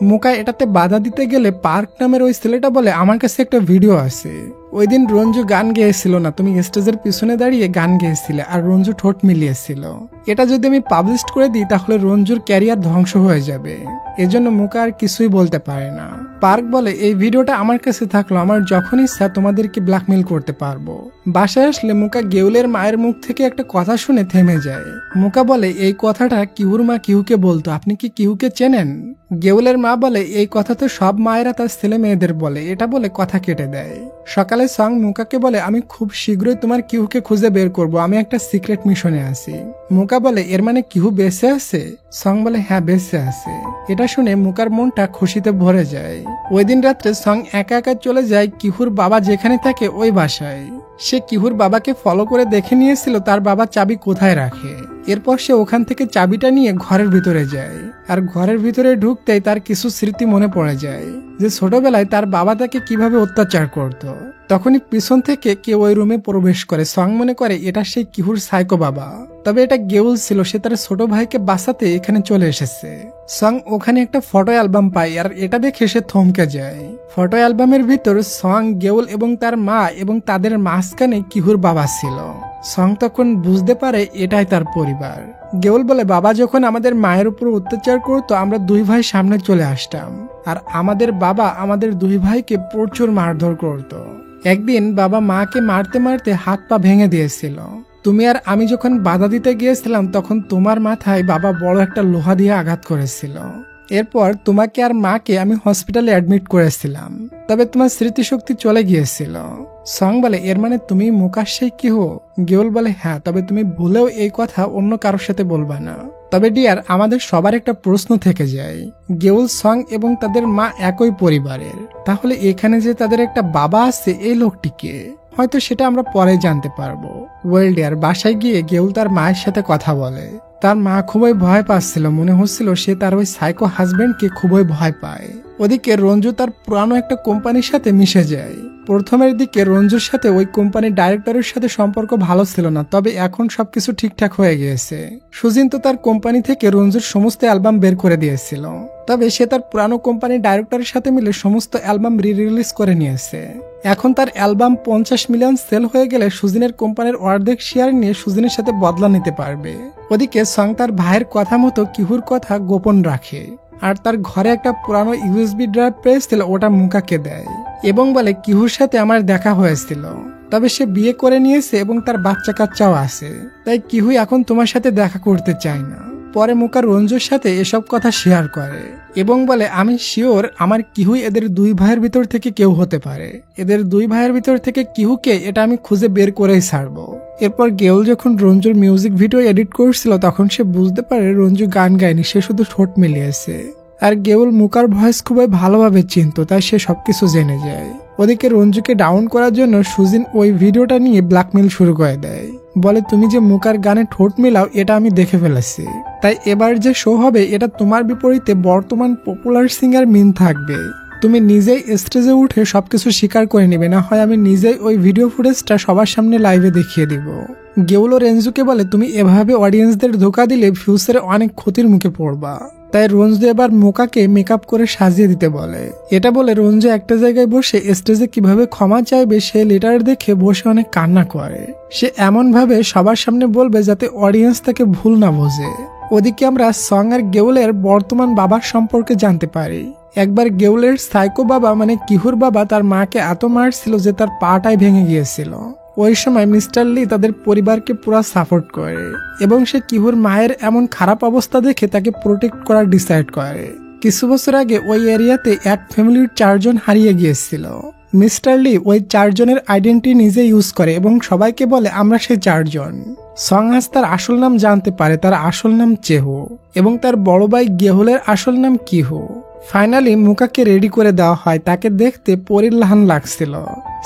মুকা এটাতে বাধা দিতে গেলে পার্ক নামের ওই ছেলেটা বলে, আমার কাছে একটা ভিডিও আছে, ওই দিন রঞ্জু গান গেয়েছিল না, তুমি স্টেজের পিছনে দাঁড়িয়ে গান গেয়েছিলে আর রঞ্জু ঠোঁট মিলিয়েছিল। এটা যদি আমি পাবলিশ করে দিই তাহলে রঞ্জুর ক্যারিয়ার ধ্বংস হয়ে যাবে। এজন্য মুকা আর কিছুই বলতে পারে না। পার্ক বলে, এই ভিডিওটা আমার কাছে থাকলো, আমার যখন ইচ্ছা তোমাদেরকে ব্ল্যাকমেল করতে পারবো। বাসায় আসলে মুকা গেউলের মায়ের মুখ থেকে একটা কথা শুনে থেমে যায়। মুকা বলে, এই কথাটা কিহুর মা কিহুকে বলতো, আপনি কি কিহুকে চেনেন? গেউলের মা বলে, এই কথা তো সব মায়েরা তার ছেলে মেয়েদের বলে, এটা বলে কথা কেটে দেয়। সকালে সং মুকাকে বলে, আমি খুব শীঘ্রই তোমার কিহুকে খুঁজে বের করব, আমি একটা সিক্রেট মিশনে আছি। মুকা বলে, এর মানে কিহু বেঁচে আছে? সং বলে, হ্যাঁ বেঁচে আছে। এটা শুনে মুকার মনটা খুশিতে ভরে যায়। ওই দিন রাত্রে সং একা একা চলে যায় কিহুর বাবা যেখানে থাকে ওই বাসায়। সে কিহুর বাবাকে ফলো করে দেখে নিয়েছিল তার বাবা চাবি কোথায় রাখে। এরপর সে ওখান থেকে চাবিটা নিয়ে ঘরের ভিতরে যায়, আর ঘরের ভিতরে ঢুকতেই তার কিছু স্মৃতি মনে পড়ে যায় যে ছোটবেলায় তার বাবা তাকে কিভাবে অত্যাচার করত। তখনই পিছন থেকে কেউ ওই রুমে প্রবেশ করে। সং মনে করে এটা সেই কিহুর সাইকো বাবা, তবে এটা গেউল ছিল, সে তার ছোট ভাইকে বাঁচাতে এখানে চলে এসেছে। সং ওখানে একটা ফটো অ্যালবাম পায় আর এটা দেখে সে থমকে যায়। ফটো অ্যালবামের ভিতর সং, গেউল এবং তার মা এবং তাদের মাঝখানে কিহুর বাবা ছিল। সং তখন বুঝতে পারে এটাই তার পরিবার। গেউল বলে, বাবা যখন আমাদের মায়ের উপর অত্যাচার করতো আমরা দুই ভাই সামনে চলে আসতাম, আর আমাদের বাবা আমাদের দুই ভাইকে প্রচুর মারধর করত। একদিন বাবা মাকে মারতে মারতে হাত পা ভেঙে দিয়েছিল। তুমি আর আমি যখন বাধা দিতে গিয়েছিলাম তখন তোমার মাথায় বাবা বড় একটা লোহা দিয়ে আঘাত করেছিল। এরপর তোমাকে আর মাকে আমি হসপিটালে অ্যাডমিট করেছিলাম, তবে তোমার স্মৃতিশক্তি চলে গিয়েছিল। সং বলে, এর মানে তুমি মুকার সেই কিহু? গেউল বলে, হ্যাঁ, তবে তুমি ভুলেও এই কথা অন্য কারোর সাথে বলবা না। তবে ডিয়ার, আমাদের সবার একটা প্রশ্ন থেকে যায়, গেউল, সং এবং তাদের মা একই পরিবারের, তাহলে এখানে যে তাদের একটা বাবা আছে এই লোকটিকে? হয়তো সেটা আমরা পরে জানতে পারবো। ওয়েল ডিয়ার, বাসায় গিয়ে গেউল তার মায়ের সাথে কথা বলে। তার মা খুবই ভয় পাচ্ছিল, মনে হচ্ছিল সে তার ওই সাইকো হাজবেন্ডকে খুবই ভয় পায়। ওদিকে রঞ্জু তার পুরানো একটা কোম্পানির সাথে মিশে যায়। প্রথমের দিকে রঞ্জুর সাথে ওই কোম্পানির ডাইরেক্টরের সাথে সম্পর্ক ভালো ছিল না, তবে এখন সবকিছু ঠিকঠাক হয়ে গিয়েছে। সুজিন তো তার কোম্পানি থেকে রঞ্জুর সমস্ত অ্যালবাম বের করে দিয়েছিল, তবে সে তার পুরানো কোম্পানির ডাইরেক্টরের সাথে মিলে সমস্ত অ্যালবাম রিলিজ করে নিয়েছে। এখন তার অ্যালবাম 50 মিলিয়ন সেল হয়ে গেলে সুজিনের কোম্পানির অর্ধেক শেয়ার নিয়ে সুজিনের সাথে বদলা নিতে পারবে। ওদিকে সং তার ভাইয়ের কথা মতো কিহুর কথা গোপন রাখে, আর তার ঘরে একটা পুরানো ইউএসবি ড্রাইভ পেয়েছিল, ওটা মুকাকে দেয় এবং বলে, কিহুর সাথে আমার দেখা হয়েছিল, তবে সে বিয়ে করে নিয়েছে এবং তার বাচ্চা কাচ্চাও আছে, তাই কিহুই এখন তোমার সাথে দেখা করতে চায় না। পরে মুকা রঞ্জুর সাথে এসব কথা শেয়ার করে এবং বলে আমি শিওর আমার কিহুই এদের দুই ভাইয়ের ভিতর থেকে কেউ হতে পারে, এদের দুই ভাইয়ের ভিতর থেকে কিহুকে এটা আমি খুঁজে বের করেই ছাড়বো। এরপর গেউল যখন রঞ্জুর মিউজিক ভিডিও এডিট করছিল তখন সে বুঝতে পারে রঞ্জু গান গায়নি, সে শুধু ঠোঁট মিলিয়েছে। আর গেউল মুকার ভয়েস খুবই ভালোভাবে চিনত, তাই সে সবকিছু জেনে যায়। ওদিকে রঞ্জুকে ডাউন করার জন্য সুজিন ওই ভিডিওটা নিয়ে ব্ল্যাকমেল শুরু করে দেয়, বলে তুমি যে মুকার গানে ঠোঁট মিলাও এটা আমি দেখে ফেলেছি, তাই এবার যে শো হবে এটা তোমার বিপরীতে বর্তমান পপুলার সিঙ্গার মিন থাকবে। তুমি নিজেই স্টেজে উঠে সবকিছু স্বীকার করে নিবে, না হয় আমি নিজেই ওই ভিডিও ফুটেজটা সবার সামনে লাইভে দেখিয়ে দিব। গেউল রেঞ্জুকে বলে তুমি এভাবে অডিয়েন্সদের ধোকা দিলে ফিউচারে অনেক ক্ষতির মুখে পড়বা। তাই রঞ্জু এবার মুকাকে মেকআপ করে সাজিয়ে দিতে বলে। এটা বলে রঞ্জু একটা জায়গায় বসে স্টেজে কিভাবে ক্ষমা চাইবে সে লেটার দেখে বসে অনেক কান্না করে। সে এমন ভাবে সবার সামনে বলবে যাতে অডিয়েন্স তাকে ভুল না বোঝে। ওদিকে আমরা সং আর গেউলের বর্তমান বাবার সম্পর্কে জানতে পারি। একবার গেউলের সাইকো বাবা মানে কিহুর বাবা তার মাকে এত মারছিল যে তার পাটাই ভেঙে গিয়েছিল। ওই সময় মিস্টার লি তাদের পরিবারকে পুরা সাপোর্ট করে এবং সে কিহুর মায়ের এমন খারাপ অবস্থা দেখে তাকে প্রোটেক্ট করার ডিসাইড করে। কিছু বছর আগে ওই এরিয়াতে এক ফ্যামিলির 4 জন হারিয়ে গিয়েছিল। মিস্টার লি ওই 4 জনের আইডেন্টিটি নিজে ইউজ করে এবং সবাইকে বলে আমরা সেই 4 জন। সং আজ তার আসল নাম জানতে পারে, তার আসল নাম চেহু এবং তার বড় ভাই গেহুলের আসল নাম কিহু। ফাইনালি মুকাকে রেডি করে দেওয়া হয়, তাকে দেখতে পরীর লাহান লাগছিল।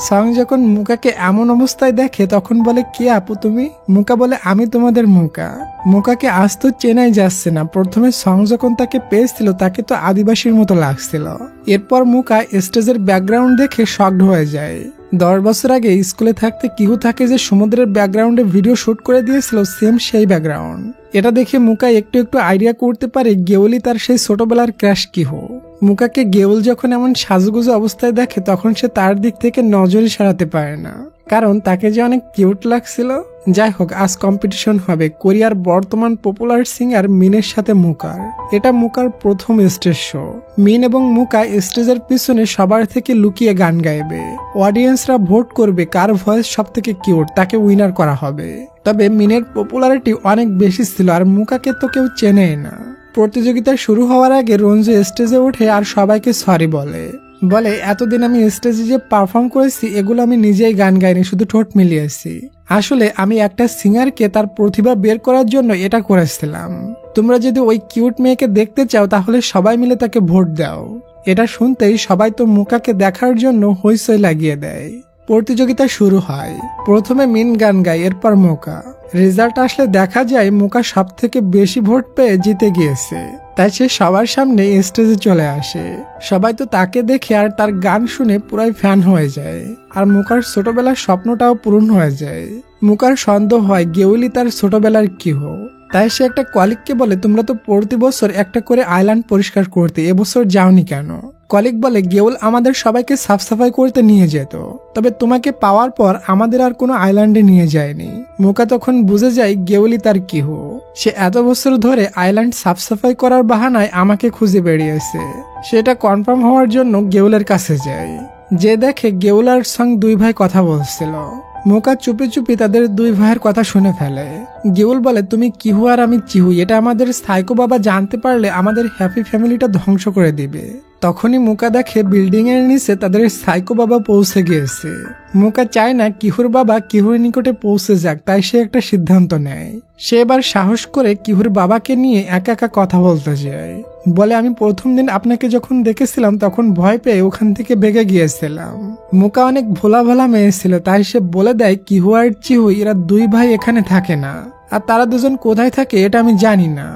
সং যখন মুকাকে এমন অবস্থায় দেখে তখন বলে কে আপু তুমি? মুকা বলে আমি তোমাদের মুকা। মুকাকে আজ তো চেনাই যাচ্ছে না। প্রথমে সং যখন তাকে পেয়েছিল তাকে তো আদিবাসীর মতো লাগছিল। এরপর মুকা স্টেজের ব্যাকগ্রাউন্ড দেখে শকড হয়ে যায়। 10 বছর আগে স্কুলে থাকতে কিহু থাকে যে সমুদ্রের ব্যাকগ্রাউন্ডে ভিডিও শুট করে দিয়েছিল সেম সেই ব্যাকগ্রাউন্ড। এটা দেখে মুকা একটু একটু আইডিয়া করতে পারে গেউলি তার সেই ছোটবেলার ক্রাশ কিহু। মুকাকে গেউল যখন এমন সাজুগুজু অবস্থায় দেখে তখন সে তার দিক থেকে নজরই সরাতে পারে না, কারণ তাকে যে অনেক কিউট লাগছিল। যাই হোক, আজ কম্পিটিশন হবে কোরিয়ার বর্তমান পপুলার সিঙ্গার মিনের সাথে মুকার। এটা মুকার প্রথম স্টেজ শো। মিন এবং মুকা স্টেজের পিছনে সবার থেকে লুকিয়ে গান গাইবে। অডিয়েন্সরা ভোট করবে কার ভয়েস সব থেকে কিউট, তাকে উইনার করা হবে। তবে মিনের পপুলারিটি অনেক বেশি ছিল আর মুকাকে তো কেউ চেনেই না। প্রতিযোগিতা শুরু হওয়ার আগে রঞ্জু স্টেজে উঠে আর সবাইকে সরি বলে এতদিন আমি স্টেজে যে পারফর্ম করেছি এগুলো আমি নিজেই গান গাইনি, শুধু ঠোঁট মিলিয়েছি। আসলে আমি একটা সিঙ্গারকে তার প্রতিভা বের করার জন্য এটা করেছিলাম। তোমরা যদি ওই কিউট মেয়েকে দেখতে চাও তাহলে সবাই মিলে তাকে ভোট দাও। এটা শুনতেই সবাই তো মুকাকে দেখার জন্য হইচই লাগিয়ে দেয়। প্রতিযোগিতা শুরু হয়। প্রথমে মিন গান গায়, এরপর মুকা। রেজাল্ট আসলে দেখা যায় মুকা সব থেকে বেশি ভোট পেয়ে জিতে গিয়েছে। তাই সে সবার সামনে স্টেজে চলে আসে। সবাই তো তাকে দেখে আর তার গান শুনে পুরাই ফ্যান হয়ে যায়। আর মুকার ছোটবেলার স্বপ্নটাও পূরণ হয়ে যায়। মুকার সন্দেহ হয় গেউলি তার ছোটবেলার কিহু। তাই সে একটা কলিগকে বলে তোমরা তো প্রতি বছর একটা করে আইল্যান্ড পরিষ্কার করতে, এবছর যাওনি কেন? কলিগ বলে গেউল আমাদের সবাইকে সাফ সাফাই করতে নিয়ে যেত, তবে তোমাকে পাওয়ার পর আমাদের আর কোনো আইল্যান্ডে নিয়ে যায়নি। মুকা তখন বুঝে যায় গেউলি তার কিহু। সে এত বছর ধরে আইল্যান্ড সাফ সাফাই করার বাহানায় আমাকে খুঁজে বেরিয়েছে। সেটা কনফার্ম হওয়ার জন্য গেউলের কাছে যায়। যে দেখে গেউল আর সং 2 ভাই কথা বলছিল। মুকা চুপি চুপি তাদের 2 ভাইয়ের কথা শুনে ফেলে। গেউল বলে তুমি কিহু আর আমি চিহু, এটা আমাদের সাইকো বাবা জানতে পারলে আমাদের হ্যাপি ফ্যামিলিটা ধ্বংস করে দিবে। তখনই মুকা দেখে বিল্ডিং এর নিচে তাদের সাইকো বাবা পৌঁছে গিয়েছে। মুকা চায় না কিহুর বাবা কিহুর নিকটে পৌঁছে যাক, তাই সে একটা সিদ্ধান্ত নেয়। সে এবার সাহস করে কিহুর বাবাকে নিয়ে একা একা কথা বলতে যায়। বলে আমি প্রথম দিন আপনাকে যখন দেখেছিলাম তখন ভয় পেয়ে ওখান থেকে বেগে গিয়েছিলাম। মুকা অনেক ভোলা ভোলা মেয়ে ছিল, তাই সে বলে দেয় কিহু আর চিহু এরা 2 ভাই এখানে থাকে না, আর তারা দুজন কোথায় থাকে এটা আমি জানি না।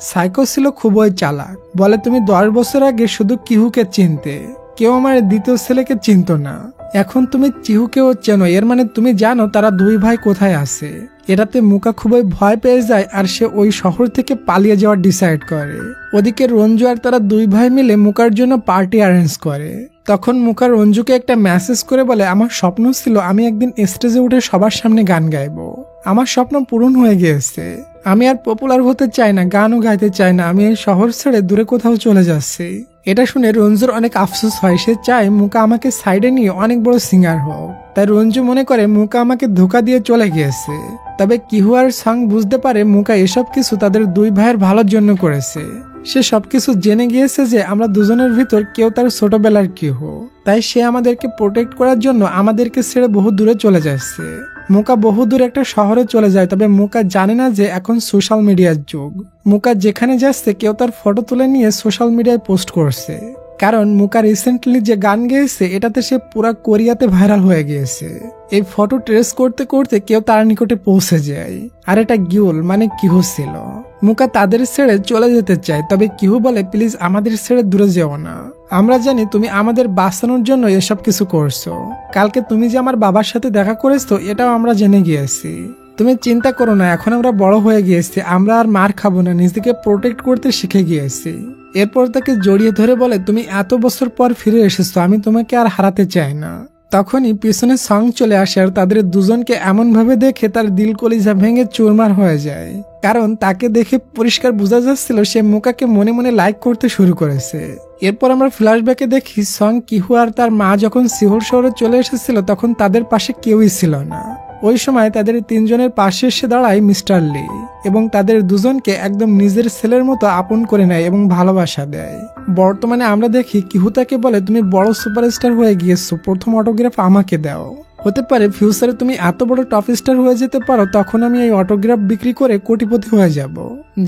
সাইকো ছিল খুবই চালাক। বলে তুমি 10 বছর আগে শুধু কিহুকে চিনতে, কেউ আমার দ্বিতীয় ছেলেকে চিনতো না। এখন তুমি চিহুকেও চেনো, এর মানে তুমি জানো তারা 2 ভাই কোথায় আছে। এটাতে মুকা খুবই ভয় পেয়ে যায় আর সে ওই শহর থেকে পালিয়ে যাওয়ার ডিসাইড করে। ওদিকে রঞ্জু আর তারা 2 ভাই মিলে মুকার জন্য পার্টি অ্যারেঞ্জ করে। তখন মুকা রঞ্জুকে একটা মেসেজ করে বলে আমার স্বপ্ন ছিল আমি একদিন স্টেজে উঠে সবার সামনে গান গাইবো। আমার স্বপ্ন পূরণ হয়ে গিয়েছে। আমি আর পপুলার হতে চাই না, গানও গাইতে চাই না, আমি এই শহর ছেড়ে দূরে কোথাও চলে যাচ্ছি। এটা শুনে রঞ্জুর অনেক আফসোস হয়। সে চায় মুকা আমাকে সাইডে নিয়ে অনেক বড় সিঙ্গার হোক। তাই রঞ্জু মনে করে মুকা আমাকে ধোকা দিয়ে চলে গিয়েছে। তবে কিহু আর সাং বুঝতে পারে মুকা এসব কিছু তাদের দুই ভাইয়ের ভালোর জন্য করেছে। সে সবকিছু জেনে গিয়েছে যে আমরা দুজনের ভিতর কেউ তার ছোটবেলার কিহু, তাই সে আমাদেরকে প্রোটেক্ট করার জন্য আমাদেরকে ছেড়ে বহু দূরে চলে যাচ্ছে। মুকা বহু দূরে একটা শহরে চলে যায়, তবে মুকা জানে না যে এখন সোশ্যাল মিডিয়ার যুগ। মুকা যেখানে যাচ্ছে কেউ তার ফটো তুলে নিয়ে সোশ্যাল মিডিয়ায় পোস্ট করছে, কারণ মুকা রিসেন্টলি যে গান গেয়েছে এটাতে সে পুরা কোরিয়াতে ভাইরাল হয়ে গিয়েছে। এই ফটো ট্রেস করতে করতে কেউ তার নিকটে পৌঁছে যায়, আর এটা গিউল মানে কিহু ছিল। মুকা তাদের ছেড়ে চলে যেতে চায়, তবে কিহু বলে প্লিজ আমাদের ছেড়ে দূরে যেও না, আমরা জানি তুমি আমাদের বাঁচানোর জন্য এসব কিছু করছো। কালকে তুমি যে আমার বাবার সাথে দেখা করেছো এটাও আমরা জেনে গিয়েছি। তুমি চিন্তা করো না, এখন আমরা বড় হয়ে গিয়েছি, আমরা আর মার খাবো না, নিজেকে প্রোটেক্ট করতে শিখে গিয়েছি। এরপর তাকে জড়িয়ে ধরে বলে তুমি এত বছর পর ফিরে এসেছো, আমি তোমাকে আর হারাতে চাই না। তখনই পিছনে সং চলে আসে আর তাদের দুজনকে এমন ভাবে দেখে তার দিল কলিজা ভেঙে চুরমার হয়ে যায়, কারণ তাকে দেখে পরিষ্কার বোঝা যাচ্ছিল সে মুকাকে মনে মনে লাইক করতে শুরু করেছে। এরপর আমরা ফ্ল্যাশব্যাকে দেখি সং, কিহু আর তার মা যখন সিউল শহরে চলে এসেছিল তখন তাদের পাশে কেউই ছিল না। ওই সময় তাদের তিনজনের পাশে এসে দাঁড়ায় মিস্টার লি এবং তাদের দুজনকে একদম নিজের ছেলের মতো আপন করে নেয় এবং ভালোবাসা দেয়। বর্তমানে আমরা দেখি কিহু তাকে বলে তুমি বড় সুপারস্টার হয়ে গিয়েছো, প্রথম অটোগ্রাফ আমাকে দাও। হতে পারে ফিউচারে তুমি এত বড় টপ স্টার হয়ে যেতে পারো, তখন আমি এই অটোগ্রাফ বিক্রি করে কোটিপতি হয়ে যাব।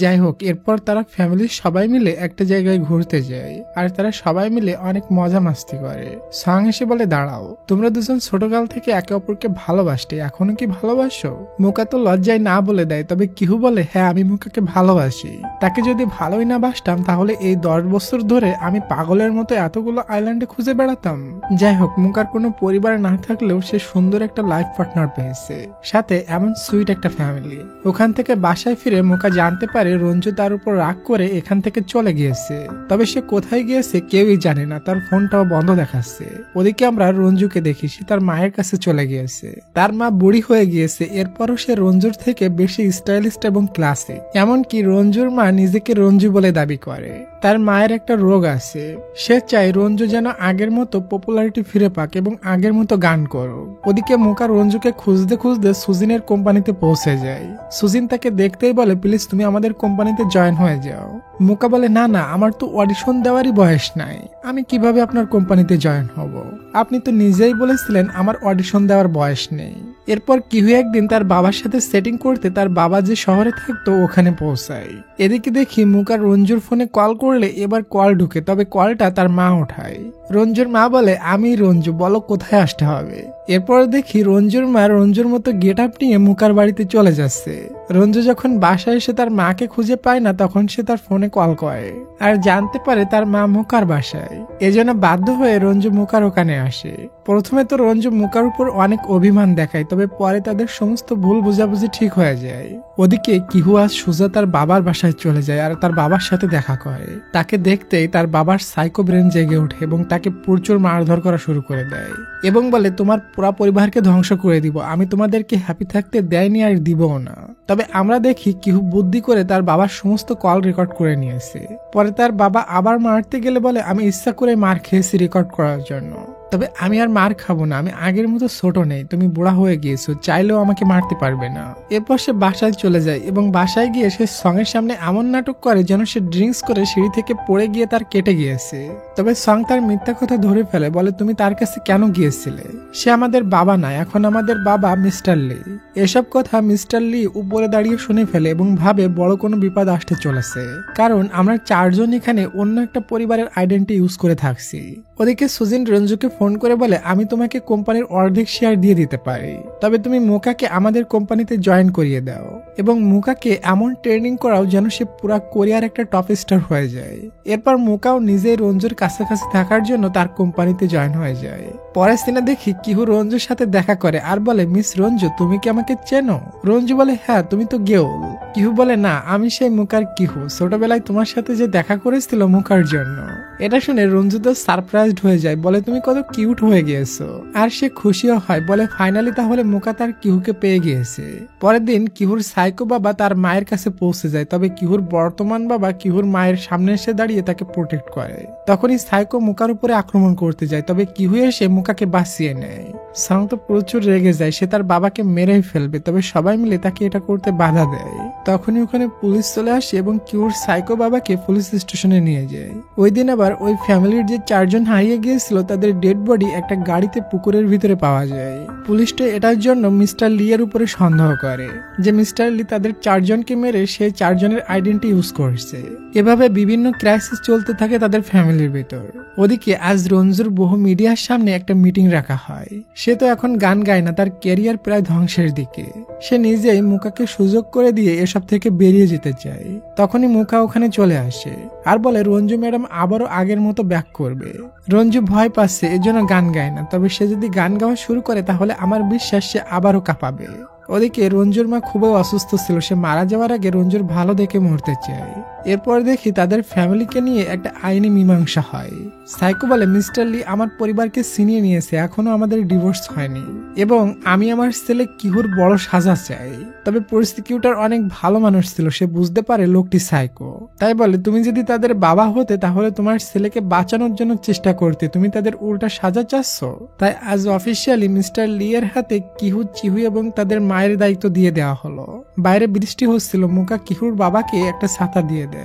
যাই হোক, এরপর তারা ফ্যামিলির সবাই মিলে একটা জায়গায় ঘুরতে যায় আর তারা সবাই মিলে অনেক মজা মাস্তি করে। সাং এসে বলে দাঁড়াও, তোমরা দুজন ছোটকাল থেকে একে অপরকে ভালোবাসতে, এখনো কি ভালোবাসো? মুকা তো লজ্জায় না বলে দেয়, তবে কিহু বলে হ্যাঁ আমি মুকাকে ভালোবাসি। তাকে যদি ভালোই না বাসতাম তাহলে এই 10 বছর ধরে আমি পাগলের মতো এতগুলো আইল্যান্ডে খুঁজে বেড়াতাম। যাই হোক, মুকার কোনো পরিবার না থাকলেও সে সুন্দর একটা লাইফ পার্টনার পেয়েছে, সাথে এমন সুইট একটা ফ্যামিলি। ওখান থেকে বাসায় ফিরে মুকা জানতে পারে রঞ্জু তার উপর রাগ করে এখান থেকে চলে গিয়েছে, তবে সে কোথায় গিয়েছে কেউই জানে না, তার ফোনটাও বন্ধ দেখাচ্ছে। ওদিকে আমরা রঞ্জুকে দেখি সে তার মায়ের কাছে চলে গিয়েছে, তার মা বুড়ি হয়ে গিয়েছে। এরপরও সে রঞ্জুর থেকে বেশি স্টাইলিস্ট এবং ক্লাসিক, এমনকি রঞ্জুর মা নিজেকে রঞ্জু বলে দাবি করে। তার মায়ের একটা রোগ আছে, সে চায় রঞ্জু যেন আগের মতো পপুলারিটি ফিরে পাক এবং আগের মতো গান করুক। ওদিকে মুকা রঞ্জুকে খুঁজতে খুঁজতে সুজিনের কোম্পানিতে পৌঁছে যায়। সুজিন তাকে দেখতেই বলে প্লিজ তুমি আমাদের কোম্পানিতে জয়েন হয়ে যাও। মুকা বলে না না, আমার তো অডিশন দেওয়ারই বয়স নাই, আমি কিভাবে আপনার কোম্পানিতে জয়েন হব? আপনি তো নিজেই বলেছিলেন আমার অডিশন দেওয়ার বয়স নেই। এরপর কিহু একদিন তার বাবার সাথে সেটিং করতে তার বাবা যে শহরে থাকতো ওখানে পৌঁছায়। এদিকে দেখি মুকা রঞ্জুর ফোনে কল করলে এবার কল ঢুকে, তবে কলটা তার মা ওঠায়। রঞ্জুর মা বলে আমি রঞ্জু, বলো কোথায় আসতে হবে। এরপর দেখি রঞ্জুর মা রঞ্জুর মতো গেট আপ নিয়ে মুকার বাড়িতে চলে যাচ্ছে। রঞ্জু যখন বাসায় এসে তার মাকে খুঁজে পায় না তখন সে তার ফোনে কল করে আর জানতে পারে তার মা মুকার বাসায়। এজন্য বাধ্য হয়ে রঞ্জু মুকার ওখানে আসে। প্রথমে তো রঞ্জু মুকার উপর অনেক অভিমান দেখায়, তবে পরে তাদের সমস্ত ভুল বোঝাবুঝি ঠিক হয়ে যায়। ওদিকে কিহু আজ সুজা তার বাবার বাসায় চলে যায় আর তার বাবার সাথে দেখা করে। তাকে দেখতেই তার বাবার সাইকো ব্রেন জেগে ওঠে এবং তাকে প্রচুর মারধর করা শুরু করে দেয় এবং বলে তোমার পুরা পরিবারকে ধ্বংস করে দিব, আমি তোমাদেরকে হ্যাপি থাকতে দেয়নি আর দিবও না। তবে আমরা দেখি কিহু বুদ্ধি করে তার বাবার সমস্ত কল রেকর্ড করে নিয়েছে। পরে তার বাবা আবার মারতে গেলে বলে আমি ইচ্ছা করে মার খেয়েছি রেকর্ড করার জন্য, তবে আমি আর মার খাবো না, আমি আগের মতো ছোট নেই, তুমি বুড়া হয়ে গিয়েছো, চাইলেও আমাকে মারতে পারবে না। এরপর সে বাসায় চলে যায় এবং বাসায় গিয়ে সে সঙের সামনে এমন নাটক করে যেন সে ড্রিঙ্কস করে সিঁড়ি থেকে পড়ে গিয়ে তার কেটে গিয়েছে। তবে সং তার মিথ্যা কথা ধরে ফেলে, বলে তুমি তার কাছে কেন গিয়েছিলে? সে আমাদের বাবা না, এখন আমাদের বাবা মিস্টার লি। এসব কথা মিস্টার লি উপরে দাঁড়িয়ে শুনে ফেলে এবং ভাবে বড় কোনো বিপদ আসতে চলেছে, কারণ আমরা 4 জন এখানে অন্য একটা পরিবারের আইডেন্টি ইউজ করে থাকছি। ওদিকে সুজিন রঞ্জুকে ফোন করে বলে আমি তোমাকে কোম্পানির অর্ধেক শেয়ার দিয়ে দিতে পারি, তবে তুমি মুকাকে আমাদের কোম্পানিতে জয়েন করিয়ে দাও এবং মুকাকে এমন ট্রেনিং করাও যেন সে পুরা কোরিয়ার একটা টপ স্টার হয়ে যায়। এরপর মুকাও নিজেই রঞ্জুর কাছাকাছি থাকার জন্য তার কোম্পানিতে জয়েন হয়ে যায়। পরের দিনে দেখি কিহু রঞ্জুর সাথে দেখা করে আর বলে মিস রঞ্জু তুমি কি আমাকে চেনো? রঞ্জু বলে হ্যাঁ, তুমি তো গেউল। কিহু বলে, না আমি সেই মুকার কিহু, ছোটবেলায় তোমার সাথে যে দেখা করেছিল মুকার জন্য। এটা শুনে রঞ্জু তো সারপ্রাইজড হয়ে যায়, বলে তুমি কত কিউট হয়ে গিয়েছো। আর সে খুশিও হয়, বলে ফাইনালি তাহলে মুকা তার কিহুকে পেয়ে গিয়েছে। পরের দিন কিহুর সাইকো বাবা তার মায়ের কাছে পৌঁছে যায়, তবে কিহুর বর্তমান বাবা কিহুর মায়ের সামনে এসে দাঁড়িয়ে তাকে প্রোটেক্ট করে। তখনই সাইকো মুকার উপরে আক্রমণ করতে যায়, তবে কিহু এসে মুকাকে বাঁচিয়ে নেয়। সাং তো প্রচুর রেগে যায়, সে তার বাবাকে মেরেই ফেলবে, তবে সবাই মিলে তাকে এটা করতে বাধা দেয়। তখনই ওখানে পুলিশ চলে আসে এবং কিহুর সাইকো বাবাকে পুলিশ স্টেশনে নিয়ে যায়। ওই দিন আবার ওই ফ্যামিলির যে 4 জন হারিয়ে গিয়েছিল তাদের ডেড বডি একটা গাড়িতে পুকুরের ভিতরে পাওয়া যায়। পুলিশটা এটার জন্য মিস্টার লি এর উপরে সন্দেহ করে যে মিস্টার লি তাদের 4 জনকে মেরে সেই 4 জনের আইডেন্টি ইউজ করছে। এভাবে বিভিন্ন ক্রাইসিস চলতে থাকে তাদের ফ্যামিলির ভিতর। ওদিকে আজ রঞ্জুর বহু মিডিয়ার সামনে একটা মিটিং রাখা হয়। সে তো এখন গান গায় না, তার ক্যারিয়ার প্রায় ধ্বংসের দিকে। সে নিজেই মুকাকে সুযোগ করে দিয়ে এসব থেকে বেরিয়ে যেতে চায়। তখনই মুকা ওখানে চলে আসে আর বলে রঞ্জু ম্যাডাম আবারও আগের মতো ব্যাক করবে। রঞ্জু ভয় পাচ্ছে, এজন্য গান গায় না, তবে সে যদি গান গাওয়া শুরু করে তাহলে আমার বিশ্বাস সে আবারও কাঁপাবে। ওদিকে রঞ্জুর মা খুবই অসুস্থ ছিল, সে মারা যাওয়ার আগে রঞ্জুর ভালো দেখে মরতে চায়। এরপর দেখি তাদের ফ্যামিলিকে নিয়ে একটা আইনি মীমাংসা হয়। সাইকো বলে, মিস্টার লি আমার পরিবারকে ছিনিয়ে নিয়েছে, এখনো আমাদের ডিভোর্স হয়নি এবং আমি আমার ছেলে কিহুর বড় সাজা চাই। তবে প্রসিকিউটর অনেক ভালো মানুষ ছিল, সে বুঝতে পারে লোকটি সাইকো। তাই বলে, তুমি যদি তাদের বাবা হতে তাহলে তোমার ছেলেকে বাঁচানোর জন্য চেষ্টা করতে, তুমি তাদের উল্টা সাজা চাচ্ছ। তাই আজ অফিসিয়ালি মিস্টার লি এর হাতে কিহু, চিহু এবং তাদের মায়ের দায়িত্ব দিয়ে দেওয়া হলো। বাইরে বৃষ্টি হচ্ছিল, মুকা কিহুর বাবাকে একটা ছাতা দিয়ে দেয়।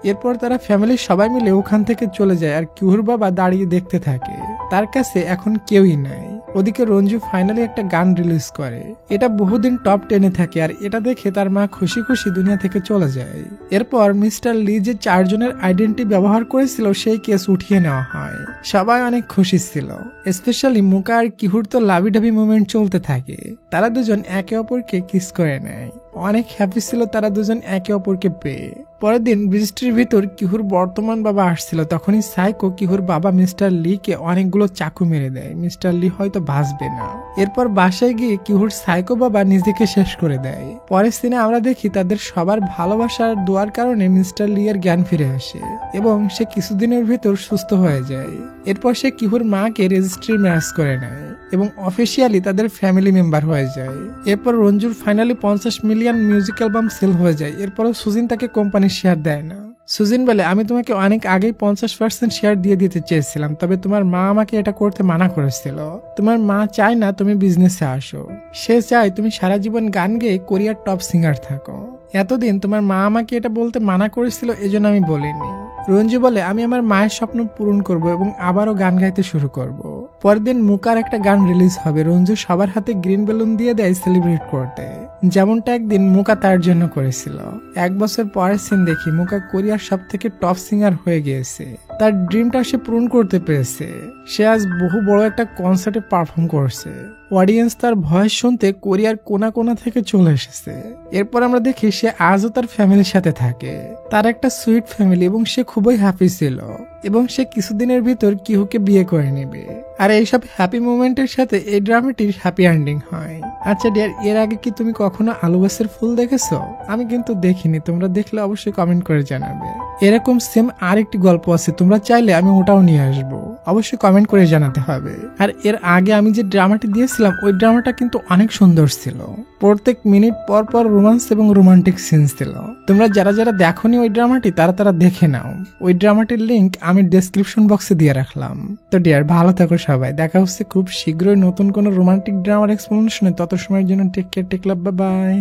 এরপর তারা ফ্যামিলির সবাই মিলে ওখান থেকে চলে যায় আর কিহুর বাবা দাঁড়িয়ে দেখতে থাকে, তার কাছে এখন কেউই নাই। ওদিকে রঞ্জু ফাইনালি একটা গান রিলিজ করে, এটা বহুদিন টপ 10-এ থাকে আর এটা দেখে তার মা খুশি খুশি দুনিয়া থেকে চলে যায়। এরপর মিস্টার লি যে 4 জনের আইডেন্টি ব্যবহার করেছিল সেই কেস উঠিয়ে নেওয়া হয়। সবাই অনেক খুশি ছিল, স্পেশালি মুকা আর কিহুর তো লাভিডাভি মুভমেন্ট চলতে থাকে। তারা দুজন একে অপরকে কিস করে নেয়, অনেক হ্যাপি ছিল তারা দুজন একে অপরকে পেয়ে। পরের দিন বৃষ্টির ভিতর কিহুর বর্তমান বাবা আসছিল, তখনই সাইকো কিহুর বাবা মিস্টার লি কে অনেকগুলো চাকু মেরে দেয়। মিস্টার লি হয়তো বাঁচবে না। এরপর বাসায় গিয়ে কিহুর সাইকো বাবা নিজেকে শেষ করে দেয়। পরের সিনে আমরা দেখি তাদের সবার ভালোবাসার দোয়ার কারণে মিস্টার লি এর জ্ঞান ফিরে আসে এবং সে কিছুদিনের ভিতর সুস্থ হয়ে যায়। এরপর সে কিহুর মাকে রেজিস্ট্রি ম্যারেজ করে নেয় এবং অফিসিয়ালি তাদের ফ্যামিলি মেম্বার হয়ে যায়। এরপর রঞ্জুর finally 50 million music album sale হয়ে যায়। এরপরও সুজিন তাকে কোম্পানির শেয়ার দেয় না। সুজিন বলে, আমি তোমাকে অনেক আগেই 50% শেয়ার দিয়ে দিতে চেয়েছিলাম, তবে তোমার মা আমাকে এটা করতে মানা করেছিল। তোমার মা চায় না তুমি বিজনেসে আসো, সে চায় তুমি সারা জীবন গান গেয়ে কোরিয়ার টপ সিঙ্গার থাকো। এতদিন তোমার মা আমাকে এটা বলতে মানা করেছিল, এজন্য আমি বলিনি। রঞ্জু বলে, আমি আমার মায়ের স্বপ্ন পূরণ করব এবং আবারও গান গাইতে শুরু করব। পরের দিন মুকার একটা গান রিলিজ হবে। রঞ্জু সবার হাতে গ্রিন বেলুন দিয়ে দেয় সেলিব্রেট করতে, যেমনটা একদিন মুকা তার জন্য করেছিল। 1 বছর পরের সিন দেখি মুকা কোরিয়ার সব থেকে টপ সিঙ্গার হয়ে গিয়েছে। তার ড্রিমটা সে পূরণ করতে পেরেছে। সে আজ বহু বড় একটা কনসার্টে পারফর্ম করছে। অডিয়েন্স তার ভয়েস শুনতে কোরিয়ার কোনা কোনা থেকে চলে এসেছে। এরপর আমরা দেখি সে আজও তার ফ্যামিলির সাথে থাকে। তার একটা সুইট ফ্যামিলি এবং সে খুবই হ্যাপি ছিল এবং সে কিছুদিনের ভিতর কিহুকে বিয়ে করে নেবে। আর এইসব হ্যাপি মোমেন্টের সাথে এই ড্রামাটির হ্যাপি এন্ডিং হয়। আচ্ছা ডিয়ার, এর আগে কি তুমি কখনো আলু গাছের ফুল দেখেছো? আমি কিন্তু দেখিনি, তোমরা দেখলে অবশ্যই কমেন্ট করে জানাবে। এরকম সেম আরেকটি গল্প আছে, তোমরা চাইলে আমি ওটাও নিয়ে আসবো, অবশ্যই কমেন্ট করে জানাতে হবে। আর এর আগে আমি যে ড্রামাটি দিয়েছিলাম ওই ড্রামাটা কিন্তু অনেক সুন্দর ছিল, প্রত্যেক মিনিট পর পর রোমান্স এবং রোমান্টিক সিন ছিল। তোমরা যারা যারা দেখোনি ওই ড্রামাটি তারা দেখে নাও। ওই ড্রামাটির লিংক আমি ডেসক্রিপশন বক্সে দিয়ে রাখলাম। তো ডিয়ার, ভালো থাকো সবাই, দেখা হচ্ছে খুব শীঘ্রই নতুন কোনো রোমান্টিক ড্রামার এক্সপ্লেনেশনে। তত সময়ের জন্য টেক কেয়ার, টেক লাভ, বাই বাই।